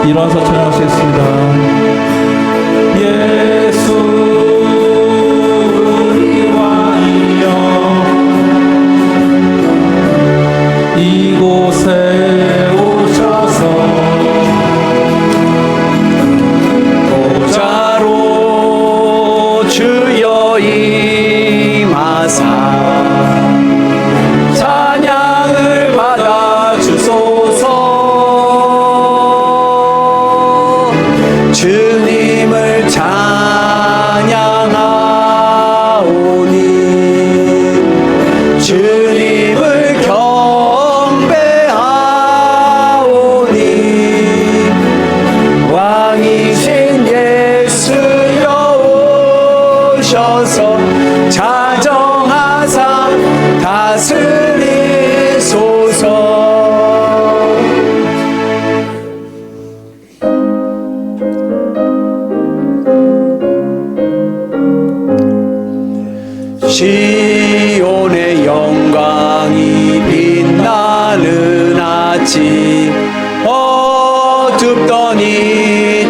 일어나서 찬양하시겠습니다. 예수 우리 왕이여 이곳에 오셔서 보좌로 주여 임하사 찬양을 받아 주소서. 주님을 찬양하오니 주님을 경배하오니 왕이신 예수여 오셔서 자정하사 다스리소서. 시온의 영광이 빛나는 아침 어둡더니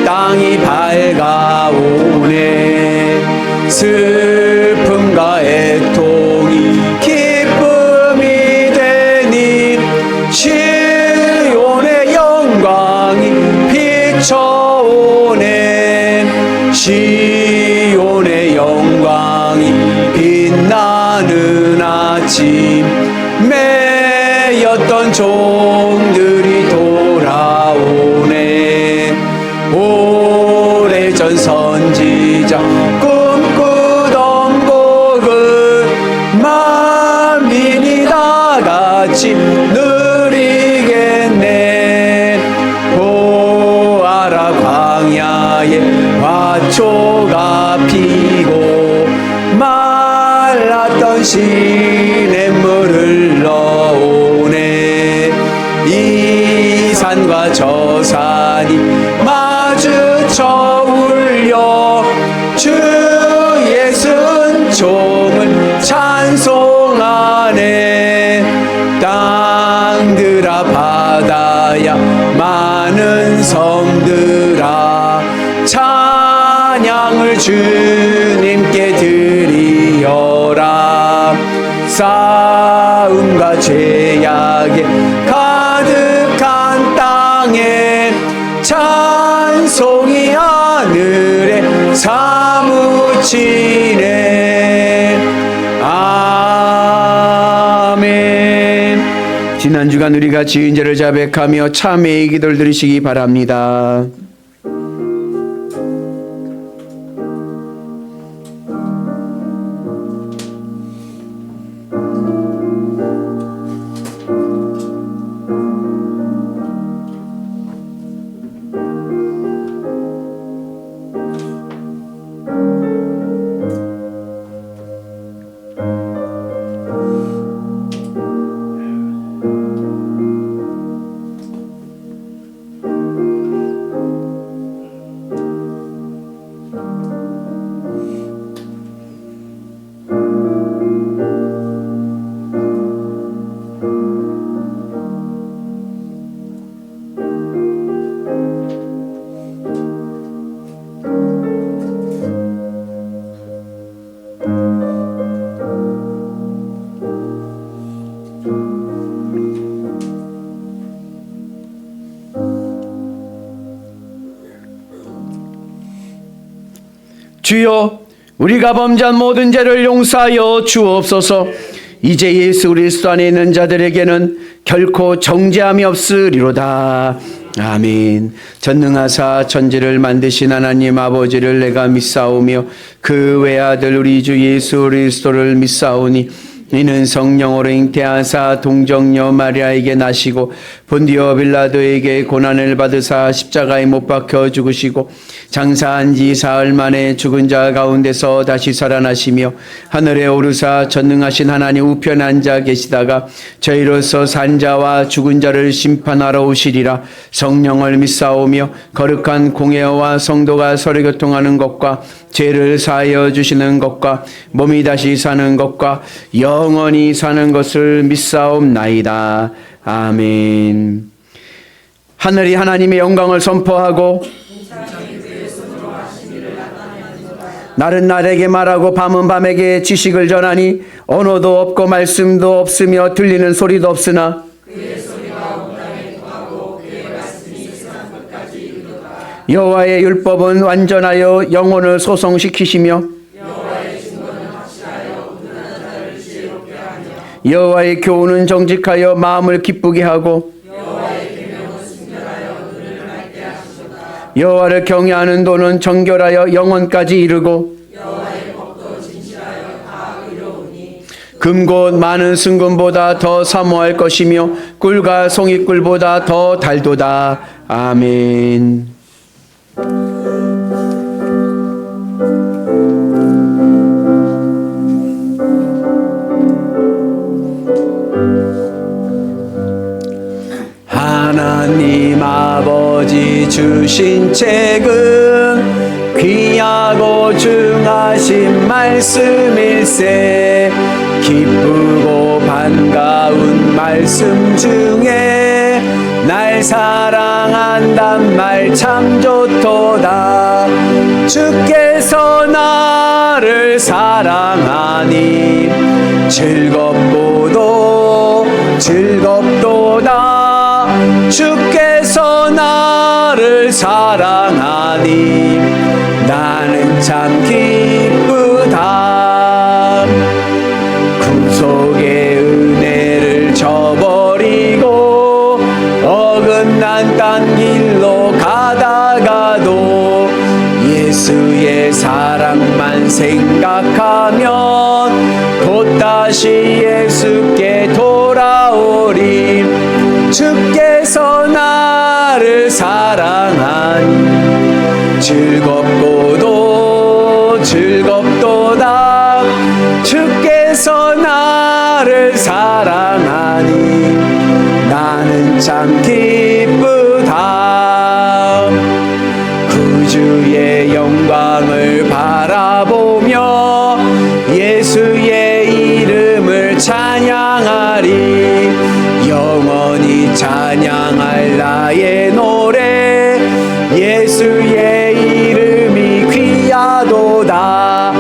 땅이 밝아오네. 슬픔과 애통이 기쁨이 되니 시온의 영광이 비춰오네. 시온의 영광이 빛나는 아침 매였던 종들이 돌아오네. 오래전 선지자 꿈꾸던 복을 만민이 다같이 누리겠네. 보아라 광야에 화초가 피고 말랐던 시냇물을 넣오네. 이 산과 저 산이 마주쳐 울려 주의 은총을 찬송하네. 땅들아 바다야 많은 섬들아 찬양을 주님께 드리어라. 싸움과 죄악에 가득한 땅에 찬송이 하늘에 사무치네. 아멘. 지난 주간 우리가 지은 죄를 자백하며 참회의 기도를 드리시기 바랍니다. 주여, 우리가 범죄한 모든 죄를 용서하여 주옵소서. 이제 예수 그리스도 안에 있는 자들에게는 결코 정죄함이 없으리로다. 아멘. 전능하사 천지를 만드신 하나님 아버지를 내가 믿사오며 그 외아들 우리 주 예수 그리스도를 믿사오니 이는 성령으로 잉태하사 동정녀 마리아에게 나시고 본디오 빌라도에게 고난을 받으사 십자가에 못 박혀 죽으시고 장사한 지 사흘 만에 죽은 자 가운데서 다시 살아나시며 하늘에 오르사 전능하신 하나님 우편에 앉아 계시다가 저희로서 산 자와 죽은 자를 심판하러 오시리라. 성령을 믿사오며 거룩한 공회와 성도가 서로 교통하는 것과 죄를 사하여 주시는 것과 몸이 다시 사는 것과 영원히 사는 것을 믿사옵나이다. 아멘. 하늘이 하나님의 영광을 선포하고 날은 날에게 말하고 밤은 밤에게 지식을 전하니 언어도 없고 말씀도 없으며 들리는 소리도 없으나 여호와의 율법은 완전하여 영혼을 소성시키시며 여호와의 교훈은 정직하여 마음을 기쁘게 하고 여호와를 경외하는 도는 정결하여 영혼까지 이르고 금곧 많은 순금보다 더 사모할 것이며 꿀과 송이꿀보다 더 달도다. 아멘. 하나님 아버지 주신 책은 귀하고 중하신 말씀일세. 기쁘고 반가운 말씀 중에 날 사랑한단 말 참 좋도다. 주께서 나를 사랑하니 즐겁고도 즐겁도다. 주께서 나를 사랑하니 나는 참 기쁘다. 구속의 은혜를 저버리고 어긋난 딴 길로 가다가도 예수의 사랑만 생각하면 곧 다시 예수께 돌아오리. 주께서 나를 사랑하니 즐겁고도 즐겁도다. 주께서 나를 사랑하니 나는 참 기쁘다. 구주의 영광을 바라보며 예수의 이름을 찬양하리. 영원히 찬양할 나의 노래 예수의 이름이 귀하도다.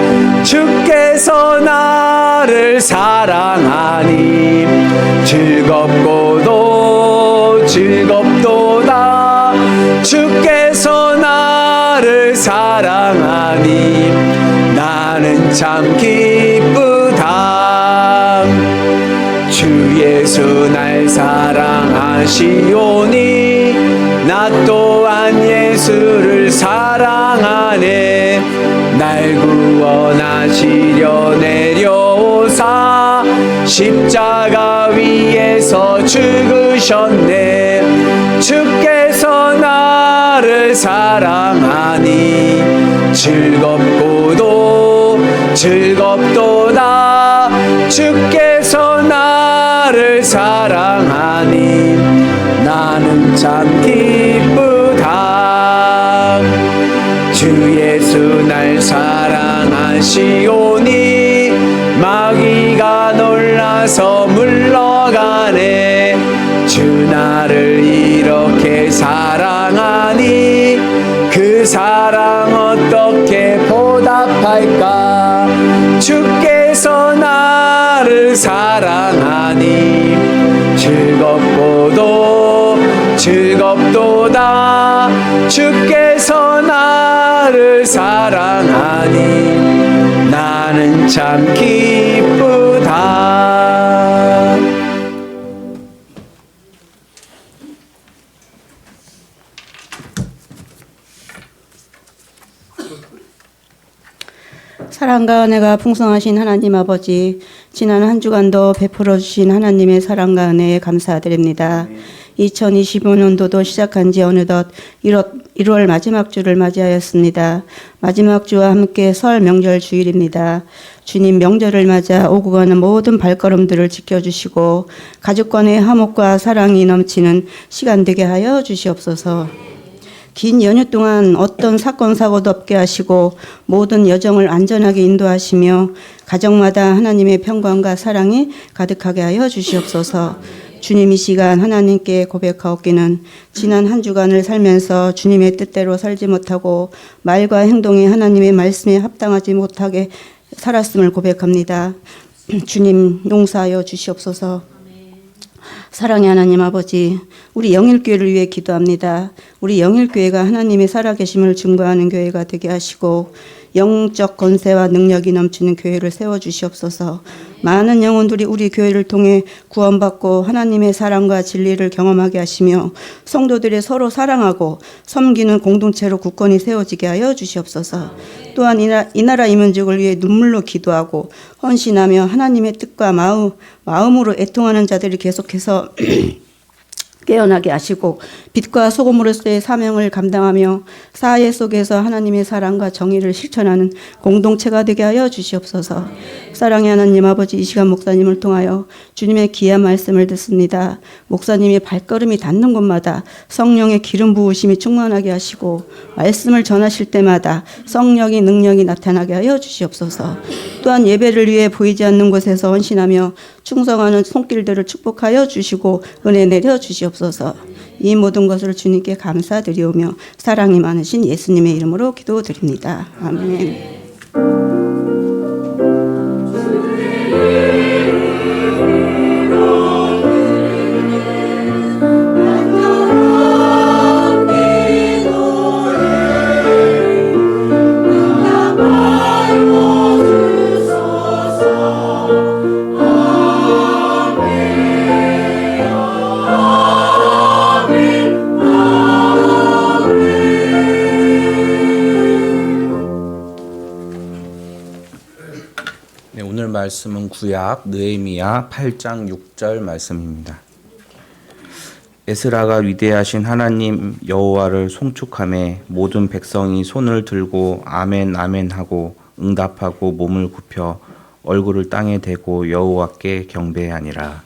주께서 나를 사랑하니 즐겁고도 즐겁도다. 주께서 나를 사랑하니 나는 참 기쁘다. 주 예수 날 사랑하시오니 나 또한 예수를 사랑하네. 날 구원하시려 내려오사 십자가 위에서 죽으셨네. 주께서 나를 사랑하니 즐겁고도 즐겁도다. 주께서 나를 사랑하니 나는 참 기쁘다. 주 예수 날 사랑하시오니 마귀가 놀라서 물러가네. 주 나를 이렇게 사랑하니 그 사랑 어떻게 보답할까. 주께서 나를 사랑하니 즐겁고도 즐겁도다. 주께서 나를 사랑하니 나는 참 기쁘다. 사랑과 은혜가 풍성하신 하나님 아버지, 지난 한 주간도 베풀어 주신 하나님의 사랑과 은혜에 감사드립니다. 2025년도도 시작한 지 어느덧 1월 마지막 주를 맞이하였습니다. 마지막 주와 함께 설 명절 주일입니다. 주님 명절을 맞아 오고 가는 모든 발걸음들을 지켜주시고 가족 간의 화목과 사랑이 넘치는 시간 되게 하여 주시옵소서. 긴 연휴 동안 어떤 사건 사고도 없게 하시고 모든 여정을 안전하게 인도하시며 가정마다 하나님의 평강과 사랑이 가득하게 하여 주시옵소서. 주님 이 시간 하나님께 고백하옵기는 지난 한 주간을 살면서 주님의 뜻대로 살지 못하고 말과 행동이 하나님의 말씀에 합당하지 못하게 살았음을 고백합니다. 주님 용서하여 주시옵소서. 사랑의 하나님 아버지, 우리 영일교회를 위해 기도합니다. 우리 영일교회가 하나님의 살아계심을 증거하는 교회가 되게 하시고 영적 권세와 능력이 넘치는 교회를 세워주시옵소서. 많은 영혼들이 우리 교회를 통해 구원받고 하나님의 사랑과 진리를 경험하게 하시며 성도들이 서로 사랑하고 섬기는 공동체로 굳건히 세워지게 하여 주시옵소서. 또한 이 나라 이민족을 위해 눈물로 기도하고 헌신하며 하나님의 뜻과 마음으로 애통하는 자들이 계속해서 깨어나게 하시고 빛과 소금으로서의 사명을 감당하며 사회 속에서 하나님의 사랑과 정의를 실천하는 공동체가 되게 하여 주시옵소서. 사랑의 하나님 아버지, 이 시간 목사님을 통하여 주님의 귀한 말씀을 듣습니다. 목사님의 발걸음이 닿는 곳마다 성령의 기름 부으심이 충만하게 하시고 말씀을 전하실 때마다 성령의 능력이 나타나게 하여 주시옵소서. 또한 예배를 위해 보이지 않는 곳에서 헌신하며 충성하는 손길들을 축복하여 주시고 은혜 내려 주시옵소서. 이 모든 것을 주님께 감사드리오며 사랑이 많으신 예수님의 이름으로 기도드립니다. 아멘. 네, 오늘 말씀은 구약 느헤미야 8장 6절 말씀입니다. 에스라가 위대하신 하나님 여호와를 송축하며 모든 백성이 손을 들고 아멘 아멘 하고 응답하고 몸을 굽혀 얼굴을 땅에 대고 여호와께 경배하니라.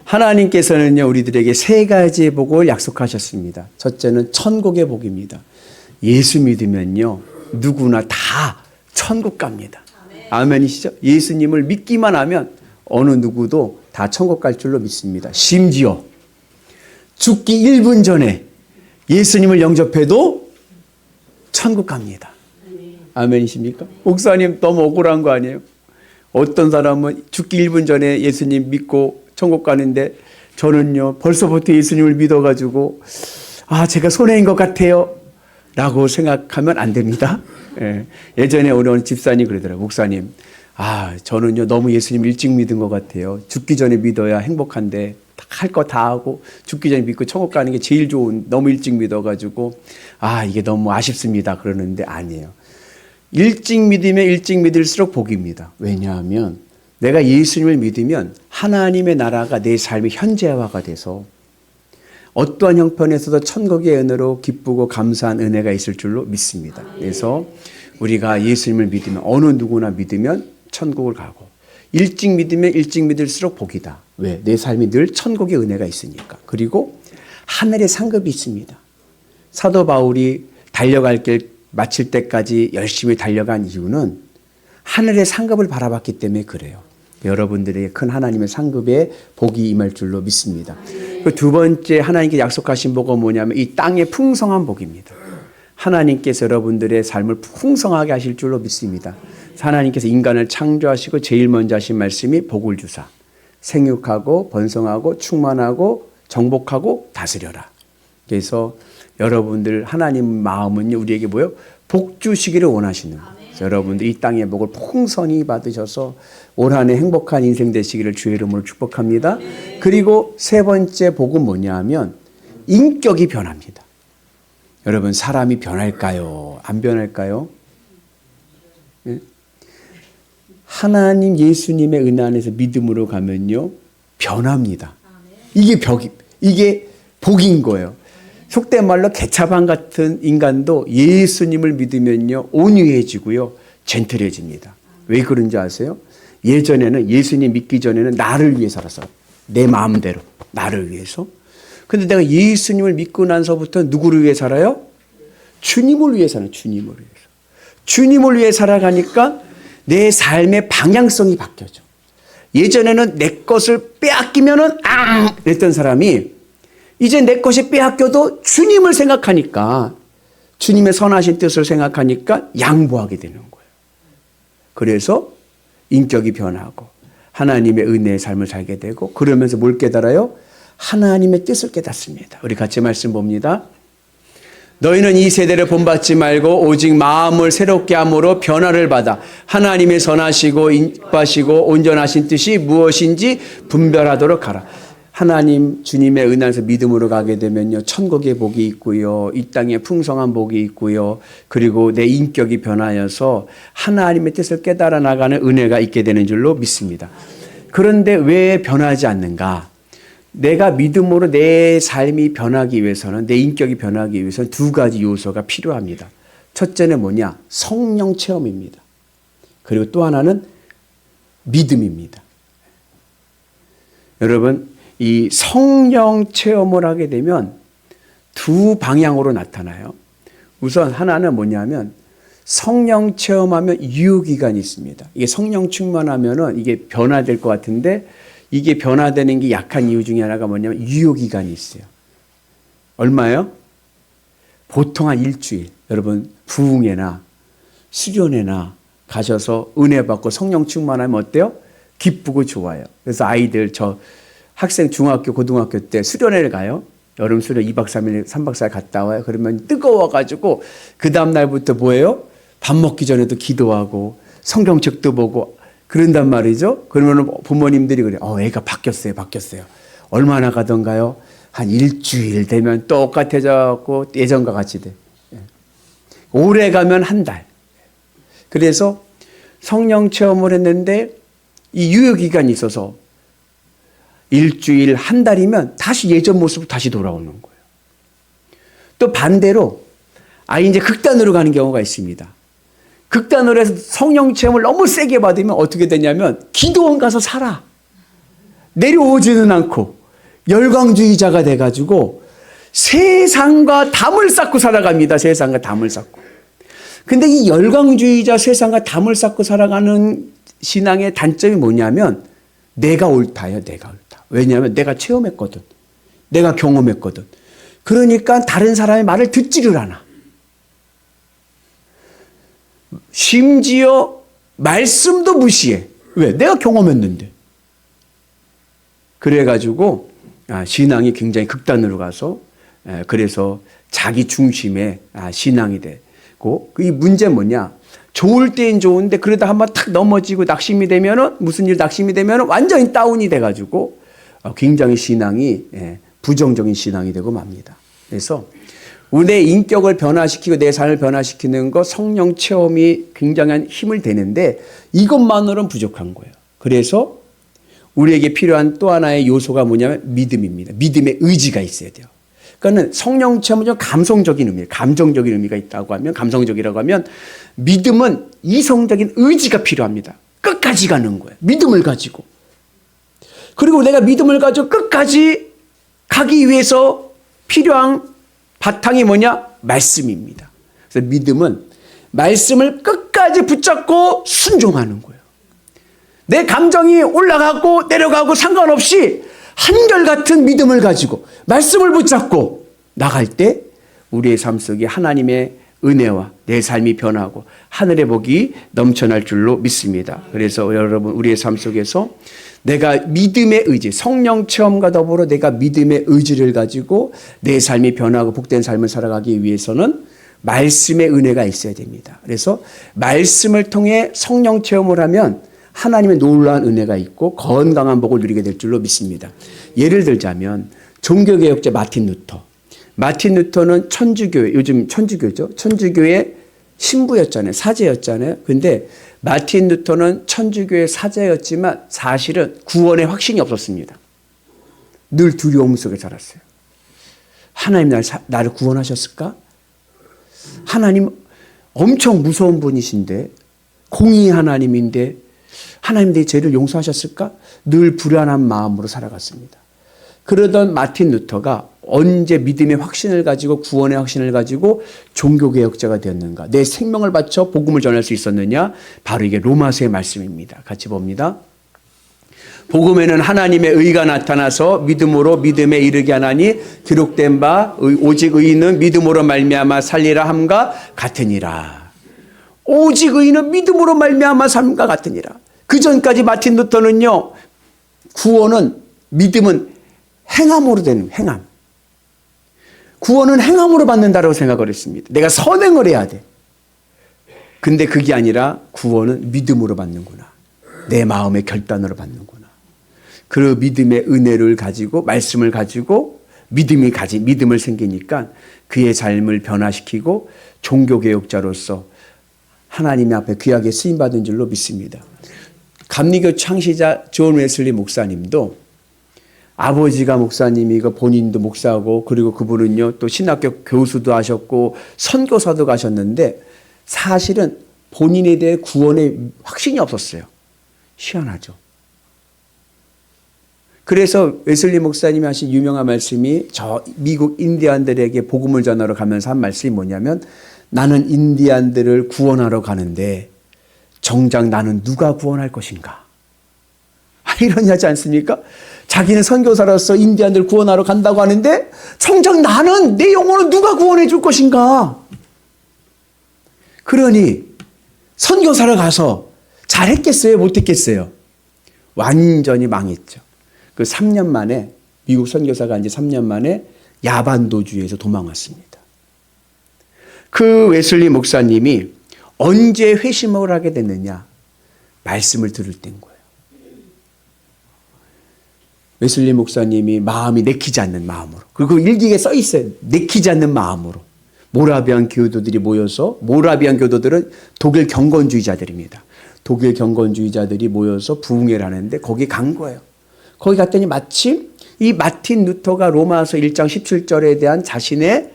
하나님께서는요, 우리들에게 세 가지의 복을 약속하셨습니다. 첫째는 천국의 복입니다. 예수 믿으면요, 누구나 다 천국 갑니다. 아멘이시죠? 예수님을 믿기만 하면 어느 누구도 다 천국 갈 줄로 믿습니다. 심지어 죽기 1분 전에 예수님을 영접해도 천국 갑니다. 아멘이십니까? 목사님 너무 억울한 거 아니에요? 어떤 사람은 죽기 1분 전에 예수님 믿고 천국 가는데 저는요 벌써부터 예수님을 믿어가지고 제가 손해인 것 같아요 라고 생각하면 안 됩니다. 예전에 우리 어느 집사님 그러더라고요. 목사님 저는요 너무 예수님 일찍 믿은 것 같아요. 죽기 전에 믿어야 행복한데 할 거 다 하고 죽기 전에 믿고 천국 가는 게 제일 좋은, 너무 일찍 믿어가지고 이게 너무 아쉽습니다 그러는데 아니에요. 일찍 믿으면 일찍 믿을수록 복입니다. 왜냐하면 내가 예수님을 믿으면 하나님의 나라가 내 삶의 현재화가 돼서 어떠한 형편에서도 천국의 은혜로 기쁘고 감사한 은혜가 있을 줄로 믿습니다. 그래서 우리가 예수님을 믿으면 어느 누구나 믿으면 천국을 가고 일찍 믿으면 일찍 믿을수록 복이다. 왜? 내 삶이 늘 천국의 은혜가 있으니까. 그리고 하늘의 상급이 있습니다. 사도 바울이 달려갈 길 마칠 때까지 열심히 달려간 이유는 하늘의 상급을 바라봤기 때문에 그래요. 여러분들에게 큰 하나님의 상급에 복이 임할 줄로 믿습니다. 그 두 번째 하나님께 약속하신 복은 뭐냐면 이 땅의 풍성한 복입니다. 하나님께서 여러분들의 삶을 풍성하게 하실 줄로 믿습니다. 하나님께서 인간을 창조하시고 제일 먼저 하신 말씀이 복을 주사 생육하고 번성하고 충만하고 정복하고 다스려라. 그래서 여러분들 하나님 마음은요 우리에게 뭐요? 복 주시기를 원하시는 거예요. 여러분들 이 땅의 복을 풍성히 받으셔서 올 한 해 행복한 인생 되시기를 주의 이름으로 축복합니다. 그리고 세 번째 복은 뭐냐 하면 인격이 변합니다. 여러분 사람이 변할까요? 안 변할까요? 네? 하나님 예수님의 은혜 안에서 믿음으로 가면요 변합니다. 이게 복인 거예요. 속된 말로 개차반 같은 인간도 예수님을 믿으면요 온유해지고요 젠틀해집니다. 왜 그런지 아세요? 예전에는 예수님 믿기 전에는 나를 위해 살았어요. 내 마음대로 나를 위해서. 근데 내가 예수님을 믿고 나서부터 누구를 위해 살아요? 주님을 위해 살아요. 주님을 위해서. 주님을 위해 살아가니까 내 삶의 방향성이 바뀌어져. 예전에는 내 것을 빼앗기면은 이랬던 사람이 이제 내 것이 빼앗겨도 주님을 생각하니까 주님의 선하신 뜻을 생각하니까 양보하게 되는 거예요. 그래서 인격이 변하고 하나님의 은혜의 삶을 살게 되고 그러면서 뭘 깨달아요? 하나님의 뜻을 깨닫습니다. 우리 같이 말씀 봅니다. 너희는 이 세대를 본받지 말고 오직 마음을 새롭게 함으로 변화를 받아 하나님의 선하시고 이쁘시고 온전하신 뜻이 무엇인지 분별하도록 하라. 하나님 주님의 은혜 안에서 믿음으로 가게 되면요 천국의 복이 있고요 이 땅에 풍성한 복이 있고요 그리고 내 인격이 변하여서 하나님의 뜻을 깨달아 나가는 은혜가 있게 되는 줄로 믿습니다. 그런데 왜 변하지 않는가? 내가 믿음으로 내 삶이 변하기 위해서는 내 인격이 변하기 위해서는 두 가지 요소가 필요합니다. 첫째는 뭐냐? 성령 체험입니다. 그리고 또 하나는 믿음입니다. 여러분 이 성령 체험을 하게 되면 두 방향으로 나타나요. 우선 하나는 뭐냐면 성령 체험하면 유효기간이 있습니다. 이게 성령 충만하면은 이게 변화될 것 같은데 이게 변화되는 게 약한 이유 중에 하나가 뭐냐면 유효기간이 있어요. 얼마요? 보통 한 일주일. 여러분 부흥회나 수련회나 가셔서 은혜 받고 성령 충만하면 어때요? 기쁘고 좋아요. 그래서 아이들 학생 중학교 고등학교 때 수련회를 가요. 여름 수련 2박 3일 3박 4일 갔다 와요. 그러면 뜨거워가지고 그 다음 날부터 뭐예요? 밥 먹기 전에도 기도하고 성경책도 보고 그런단 말이죠. 그러면 부모님들이 그래요. 애가 바뀌었어요. 얼마나 가던가요? 한 일주일 되면 똑같아져갖고 예전과 같이 돼. 오래 가면 한 달. 그래서 성령 체험을 했는데 이 유효기간이 있어서 일주일, 한 달이면 다시 예전 모습으로 다시 돌아오는 거예요. 또 반대로 이제 극단으로 가는 경우가 있습니다. 극단으로 해서 성령 체험을 너무 세게 받으면 어떻게 되냐면 기도원 가서 살아. 내려오지는 않고 열광주의자가 돼가지고 세상과 담을 쌓고 살아갑니다. 세상과 담을 쌓고. 근데 이 열광주의자 세상과 담을 쌓고 살아가는 신앙의 단점이 뭐냐면 내가 옳다요. 내가 옳다. 왜냐하면 내가 체험했거든. 내가 경험했거든. 그러니까 다른 사람의 말을 듣지를 않아. 심지어 말씀도 무시해. 왜? 내가 경험했는데. 그래가지고 신앙이 굉장히 극단으로 가서 그래서 자기 중심의 신앙이 되고 이 문제는 뭐냐? 좋을 때는 좋은데 그러다 한번 탁 넘어지고 낙심이 되면은 무슨 일 낙심이 되면은 완전히 다운이 돼가지고 굉장히 신앙이 부정적인 신앙이 되고 맙니다. 그래서 내 인격을 변화시키고 내 삶을 변화시키는 거 성령 체험이 굉장한 힘을 되는데 이것만으로는 부족한 거예요. 그래서 우리에게 필요한 또 하나의 요소가 뭐냐면 믿음입니다. 믿음의 의지가 있어야 돼요. 그러니까 성령 체험은 좀 감성적인 의미, 감정적인 의미가 있다고 하면 감성적이라고 하면 믿음은 이성적인 의지가 필요합니다. 끝까지 가는 거예요. 믿음을 가지고. 그리고 내가 믿음을 가지고 끝까지 가기 위해서 필요한 바탕이 뭐냐? 말씀입니다. 그래서 믿음은 말씀을 끝까지 붙잡고 순종하는 거예요. 내 감정이 올라가고 내려가고 상관없이 한결같은 믿음을 가지고 말씀을 붙잡고 나갈 때 우리의 삶 속에 하나님의 은혜와 내 삶이 변하고 하늘의 복이 넘쳐날 줄로 믿습니다. 그래서 여러분 우리의 삶 속에서 내가 믿음의 의지, 성령 체험과 더불어 내가 믿음의 의지를 가지고 내 삶이 변하고 복된 삶을 살아가기 위해서는 말씀의 은혜가 있어야 됩니다. 그래서 말씀을 통해 성령 체험을 하면 하나님의 놀라운 은혜가 있고 건강한 복을 누리게 될 줄로 믿습니다. 예를 들자면 종교개혁자 마틴 루터. 마틴 루터는 천주교회, 요즘 천주교죠. 천주교회 신부였잖아요. 사제였잖아요. 근데 마틴 루터는 천주교의 사제였지만 사실은 구원의 확신이 없었습니다. 늘 두려움 속에 살았어요. 하나님 나를 구원하셨을까? 하나님 엄청 무서운 분이신데 공의의 하나님인데 하나님 내 죄를 용서하셨을까? 늘 불안한 마음으로 살아갔습니다. 그러던 마틴 루터가 언제 믿음의 확신을 가지고 구원의 확신을 가지고 종교개혁자가 되었는가? 내 생명을 바쳐 복음을 전할 수 있었느냐? 바로 이게 로마서의 말씀입니다. 같이 봅니다. 복음에는 하나님의 의가 나타나서 믿음으로 믿음에 이르게 하나니 기록된 바 오직 의인은 믿음으로 말미암아 살리라 함과 같으니라. 오직 의인은 믿음으로 말미암아 삶과 같으니라. 그 전까지 마틴 루터는요. 구원은 믿음은 행함으로 되는 행함. 구원은 행함으로 받는다라고 생각을 했습니다. 내가 선행을 해야 돼. 근데 그게 아니라 구원은 믿음으로 받는구나. 내 마음의 결단으로 받는구나. 그 믿음의 은혜를 가지고 말씀을 가지고 믿음을 생기니까 그의 삶을 변화시키고 종교개혁자로서 하나님 앞에 귀하게 쓰임받은 줄로 믿습니다. 감리교 창시자 존 웨슬리 목사님도 아버지가 목사님이고 본인도 목사고 그리고 그분은요 또 신학교 교수도 하셨고 선교사도 가셨는데 사실은 본인에 대해 구원의 확신이 없었어요. 희한하죠. 그래서 웨슬리 목사님이 하신 유명한 말씀이 저 미국 인디안들에게 복음을 전하러 가면서 한 말씀이 뭐냐면 나는 인디안들을 구원하러 가는데 정작 나는 누가 구원할 것인가? 이러니 하지 않습니까? 자기는 선교사로서 인디안들 구원하러 간다고 하는데 정작 나는 내 영혼을 누가 구원해 줄 것인가? 그러니 선교사를 가서 잘했겠어요? 못했겠어요? 완전히 망했죠. 그 3년 만에 미국 선교사가 간 지 3년 만에 야반도주의에서 도망왔습니다. 그 웨슬리 목사님이 언제 회심을 하게 됐느냐? 말씀을 들을 때인 거예요. 웨슬리 목사님이 마음이 내키지 않는 마음으로 그리고 일기에 써 있어요. 내키지 않는 마음으로 모라비안 교도들이 모여서 모라비안 교도들은 독일 경건주의자들입니다. 독일 경건주의자들이 모여서 부흥회를 하는데 거기 간 거예요. 거기 갔더니 마침 이 마틴 루터가 로마서 1장 17절에 대한 자신의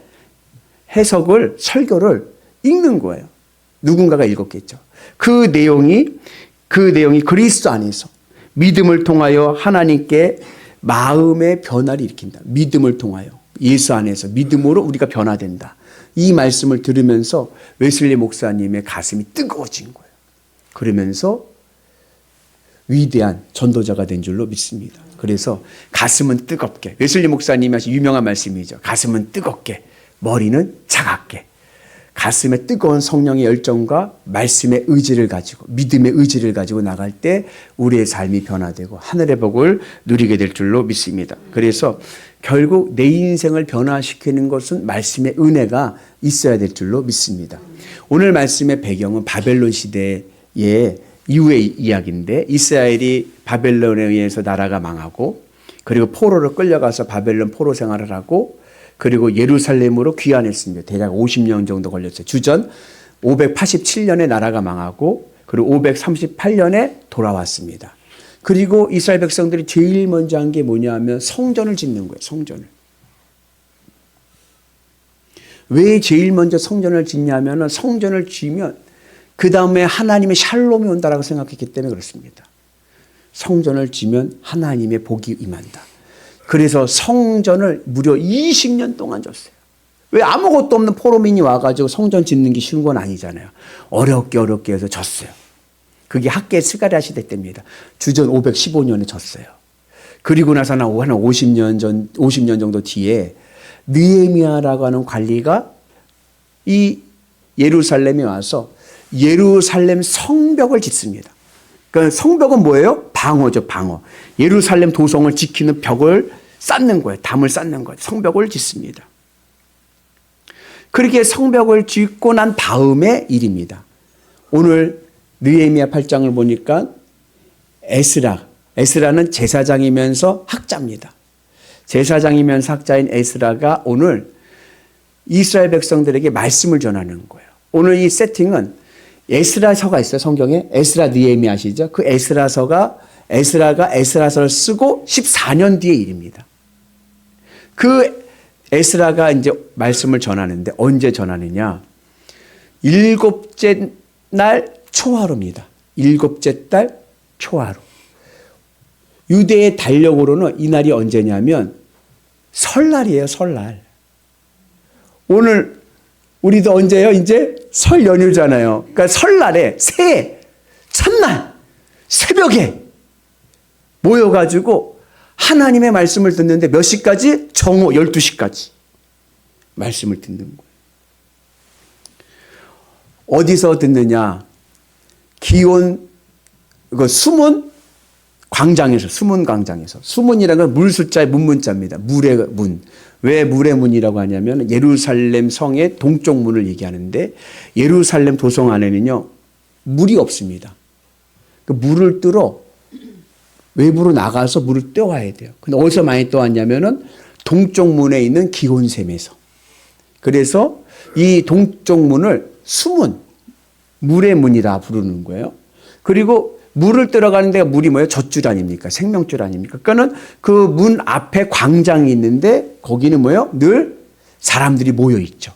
해석을 설교를 읽는 거예요. 누군가가 읽었겠죠. 그 내용이 그리스도 안에서 믿음을 통하여 하나님께 마음의 변화를 일으킨다. 믿음을 통하여 예수 안에서 믿음으로 우리가 변화된다. 이 말씀을 들으면서 웨슬리 목사님의 가슴이 뜨거워진 거예요. 그러면서 위대한 전도자가 된 줄로 믿습니다. 그래서 가슴은 뜨겁게 웨슬리 목사님이 하신 유명한 말씀이죠. 가슴은 뜨겁게 머리는 차갑게 가슴에 뜨거운 성령의 열정과 말씀의 의지를 가지고 믿음의 의지를 가지고 나갈 때 우리의 삶이 변화되고 하늘의 복을 누리게 될 줄로 믿습니다. 그래서 결국 내 인생을 변화시키는 것은 말씀의 은혜가 있어야 될 줄로 믿습니다. 오늘 말씀의 배경은 바벨론 시대의 이후의 이야기인데 이스라엘이 바벨론에 의해서 나라가 망하고 그리고 포로로 끌려가서 바벨론 포로 생활을 하고 그리고 예루살렘으로 귀환했습니다. 대략 50년 정도 걸렸어요. 주전 587년에 나라가 망하고 그리고 538년에 돌아왔습니다. 그리고 이스라엘 백성들이 제일 먼저 한 게 뭐냐 하면 성전을 짓는 거예요. 성전을. 왜 제일 먼저 성전을 짓냐면 성전을 지으면 그 다음에 하나님의 샬롬이 온다라고 생각했기 때문에 그렇습니다. 성전을 지면 하나님의 복이 임한다. 그래서 성전을 무려 20년 동안 졌어요. 왜 아무것도 없는 포로민이 와가지고 성전 짓는 게 쉬운 건 아니잖아요. 어렵게 해서 졌어요. 그게 학계 스가랴 시대 때입니다. 주전 515년에 졌어요. 그리고 나서는 한 50년 정도 뒤에 느헤미야라고 하는 관리가 이 예루살렘에 와서 예루살렘 성벽을 짓습니다. 그러니까 성벽은 뭐예요? 방어죠, 방어. 예루살렘 도성을 지키는 벽을 쌓는 거예요. 담을 쌓는 거예요. 성벽을 짓습니다. 그렇게 성벽을 짓고 난 다음의 일입니다. 오늘 느헤미야 8장을 보니까 에스라는 제사장이면서 학자입니다. 제사장이면서 학자인 에스라가 오늘 이스라엘 백성들에게 말씀을 전하는 거예요. 오늘 이 세팅은 에스라서가 있어요. 성경에 에스라 느헤미야 아시죠? 그 에스라가 에스라서를 쓰고 14년 뒤의 일입니다. 그 에스라가 이제 말씀을 전하는데 언제 전하느냐? 7째 날 초하루입니다. 7째 달 초하루. 유대의 달력으로는 이 날이 언제냐면 설날이에요. 설날. 오늘 우리도 언제요? 이제 설 연휴잖아요. 그러니까 설날에 새해 첫날 새벽에 모여가지고 하나님의 말씀을 듣는데 몇 시까지? 정오 12시까지 말씀을 듣는 거예요. 어디서 듣느냐? 기온 숨은 광장에서, 숨은 광장에서. 숨은이라는 건 물 숫자의 문문자입니다. 물의 문. 왜 물의 문이라고 하냐면 예루살렘 성의 동쪽 문을 얘기하는데 예루살렘 도성 안에는요 물이 없습니다. 그 물을 뜨러 외부로 나가서 물을 떠와야 돼요. 근데 어디서 많이 떠왔냐면은 동쪽 문에 있는 기온샘에서. 그래서 이 동쪽 문을 수문, 물의 문이라 부르는 거예요. 그리고 물을 들어가는 데가 물이 뭐예요? 젖줄 아닙니까? 생명줄 아닙니까? 그러니까는 그 문 앞에 광장이 있는데 거기는 뭐예요? 늘 사람들이 모여 있죠.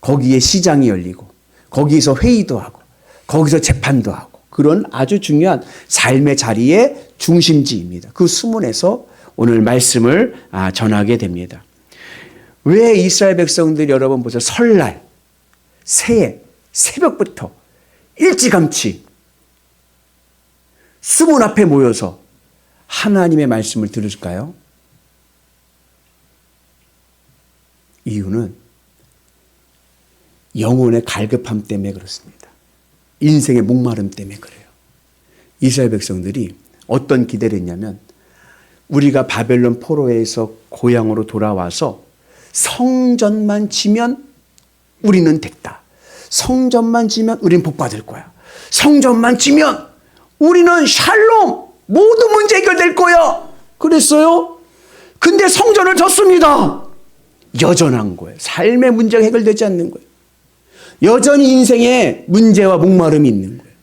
거기에 시장이 열리고 거기서 회의도 하고 거기서 재판도 하고 그런 아주 중요한 삶의 자리의 중심지입니다. 그 수문에서 오늘 말씀을 전하게 됩니다. 왜 이스라엘 백성들이 여러분 보세요. 설날, 새해, 새벽부터 일찌감치 수문 앞에 모여서 하나님의 말씀을 들을까요? 이유는 영혼의 갈급함 때문에 그렇습니다. 인생의 목마름 때문에 그래요. 이스라엘 백성들이 어떤 기대를 했냐면 우리가 바벨론 포로에서 고향으로 돌아와서 성전만 지면 우리는 됐다. 성전만 지면 우리는 복 받을 거야. 성전만 지면 우리는 샬롬 모든 문제 해결될 거야. 그랬어요. 근데 성전을 졌습니다. 여전한 거예요. 삶의 문제가 해결되지 않는 거예요. 여전히 인생에 문제와 목마름이 있는 거예요.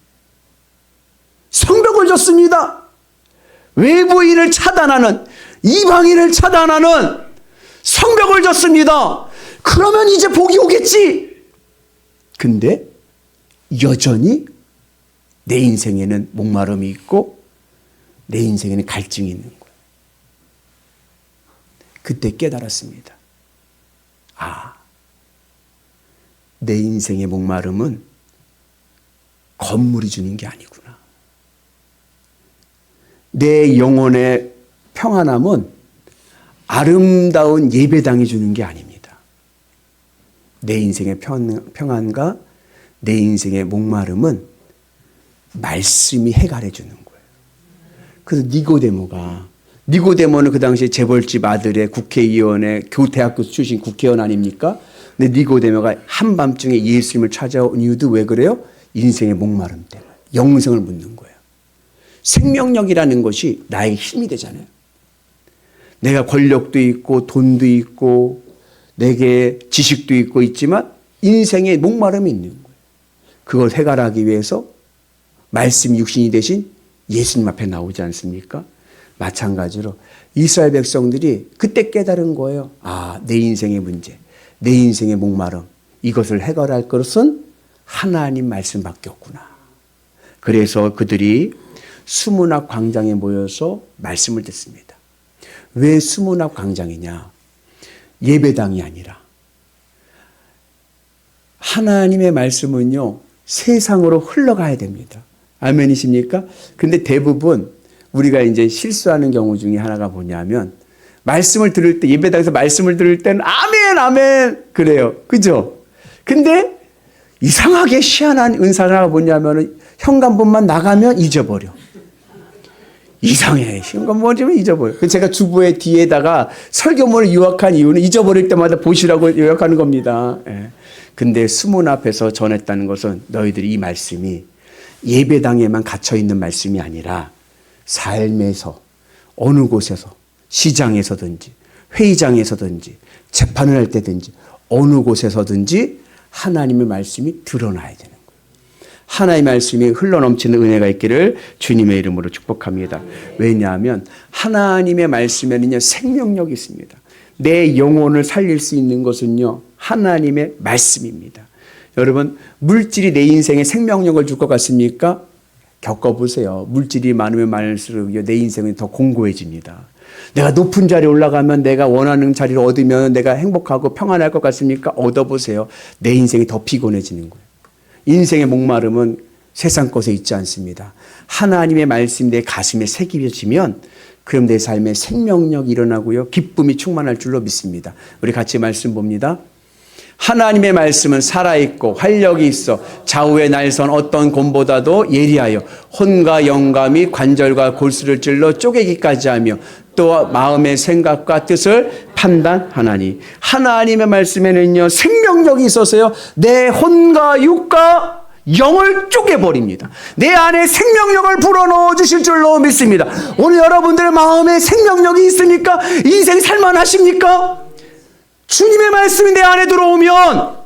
성벽을 졌습니다. 외부인을 차단하는 이방인을 차단하는 성벽을 졌습니다. 그러면 이제 복이 오겠지. 근데 여전히 내 인생에는 목마름이 있고 내 인생에는 갈증이 있는 거예요. 그때 깨달았습니다. 내 인생의 목마름은 건물이 주는 게 아니구나. 내 영혼의 평안함은 아름다운 예배당이 주는 게 아닙니다. 내 인생의 평안과 내 인생의 목마름은 말씀이 해결해 주는 거예요. 그래서 니고데모는 그 당시에 재벌집 아들의 국회의원의 대학교 출신 국회의원 아닙니까? 근데 니고데모가 한밤중에 예수님을 찾아온 이유도 왜 그래요? 인생의 목마름 때문에. 영생을 묻는 거예요. 생명력이라는 것이 나에게 힘이 되잖아요. 내가 권력도 있고 돈도 있고 내게 지식도 있고 있지만 인생에 목마름이 있는 거예요. 그걸 해결하기 위해서 말씀이 육신이 되신 예수님 앞에 나오지 않습니까? 마찬가지로 이스라엘 백성들이 그때 깨달은 거예요. 아, 내 인생의 문제, 내 인생의 목마름, 이것을 해결할 것은 하나님 말씀밖에 없구나. 그래서 그들이 수문학 광장에 모여서 말씀을 듣습니다. 왜 수문학 광장이냐? 예배당이 아니라 하나님의 말씀은요, 세상으로 흘러가야 됩니다. 아멘이십니까? 근데 대부분 우리가 이제 실수하는 경우 중에 하나가 뭐냐면 말씀을 들을 때, 예배당에서 말씀을 들을 때는 아멘, 아멘 그래요. 그죠? 근데 이상하게 희한한 은사가 하나가 뭐냐면 현관문만 나가면 잊어버려. 이상해. 현관문만 잊어버려. 제가 주부의 뒤에다가 설교문을 요약한 이유는 잊어버릴 때마다 보시라고 요약하는 겁니다. 예. 근데 수문 앞에서 전했다는 것은 너희들이 이 말씀이 예배당에만 갇혀있는 말씀이 아니라 삶에서 어느 곳에서 시장에서든지 회의장에서든지 재판을 할 때든지 어느 곳에서든지 하나님의 말씀이 드러나야 되는 거예요. 하나님의 말씀이 흘러넘치는 은혜가 있기를 주님의 이름으로 축복합니다. 왜냐하면 하나님의 말씀에는요, 생명력이 있습니다. 내 영혼을 살릴 수 있는 것은요, 하나님의 말씀입니다. 여러분, 물질이 내 인생에 생명력을 줄 것 같습니까? 겪어보세요. 물질이 많으면 많을수록 내 인생은 더 공고해집니다. 내가 높은 자리에 올라가면 내가 원하는 자리를 얻으면 내가 행복하고 평안할 것 같습니까? 얻어보세요. 내 인생이 더 피곤해지는 거예요. 인생의 목마름은 세상 것에 있지 않습니다. 하나님의 말씀이 내 가슴에 새겨지면 그럼 내 삶에 생명력이 일어나고요, 기쁨이 충만할 줄로 믿습니다. 우리 같이 말씀 봅니다. 하나님의 말씀은 살아있고 활력이 있어 좌우의 날선 어떤 곰보다도 예리하여 혼과 영감이 관절과 골수를 찔러 쪼개기까지 하며 또 마음의 생각과 뜻을 판단하나니. 하나님의 말씀에는요, 생명력이 있어서요, 내 혼과 육과 영을 쪼개버립니다. 내 안에 생명력을 불어넣어 주실 줄로 믿습니다. 오늘 여러분들의 마음에 생명력이 있으니까 인생 살만하십니까? 주님의 말씀이 내 안에 들어오면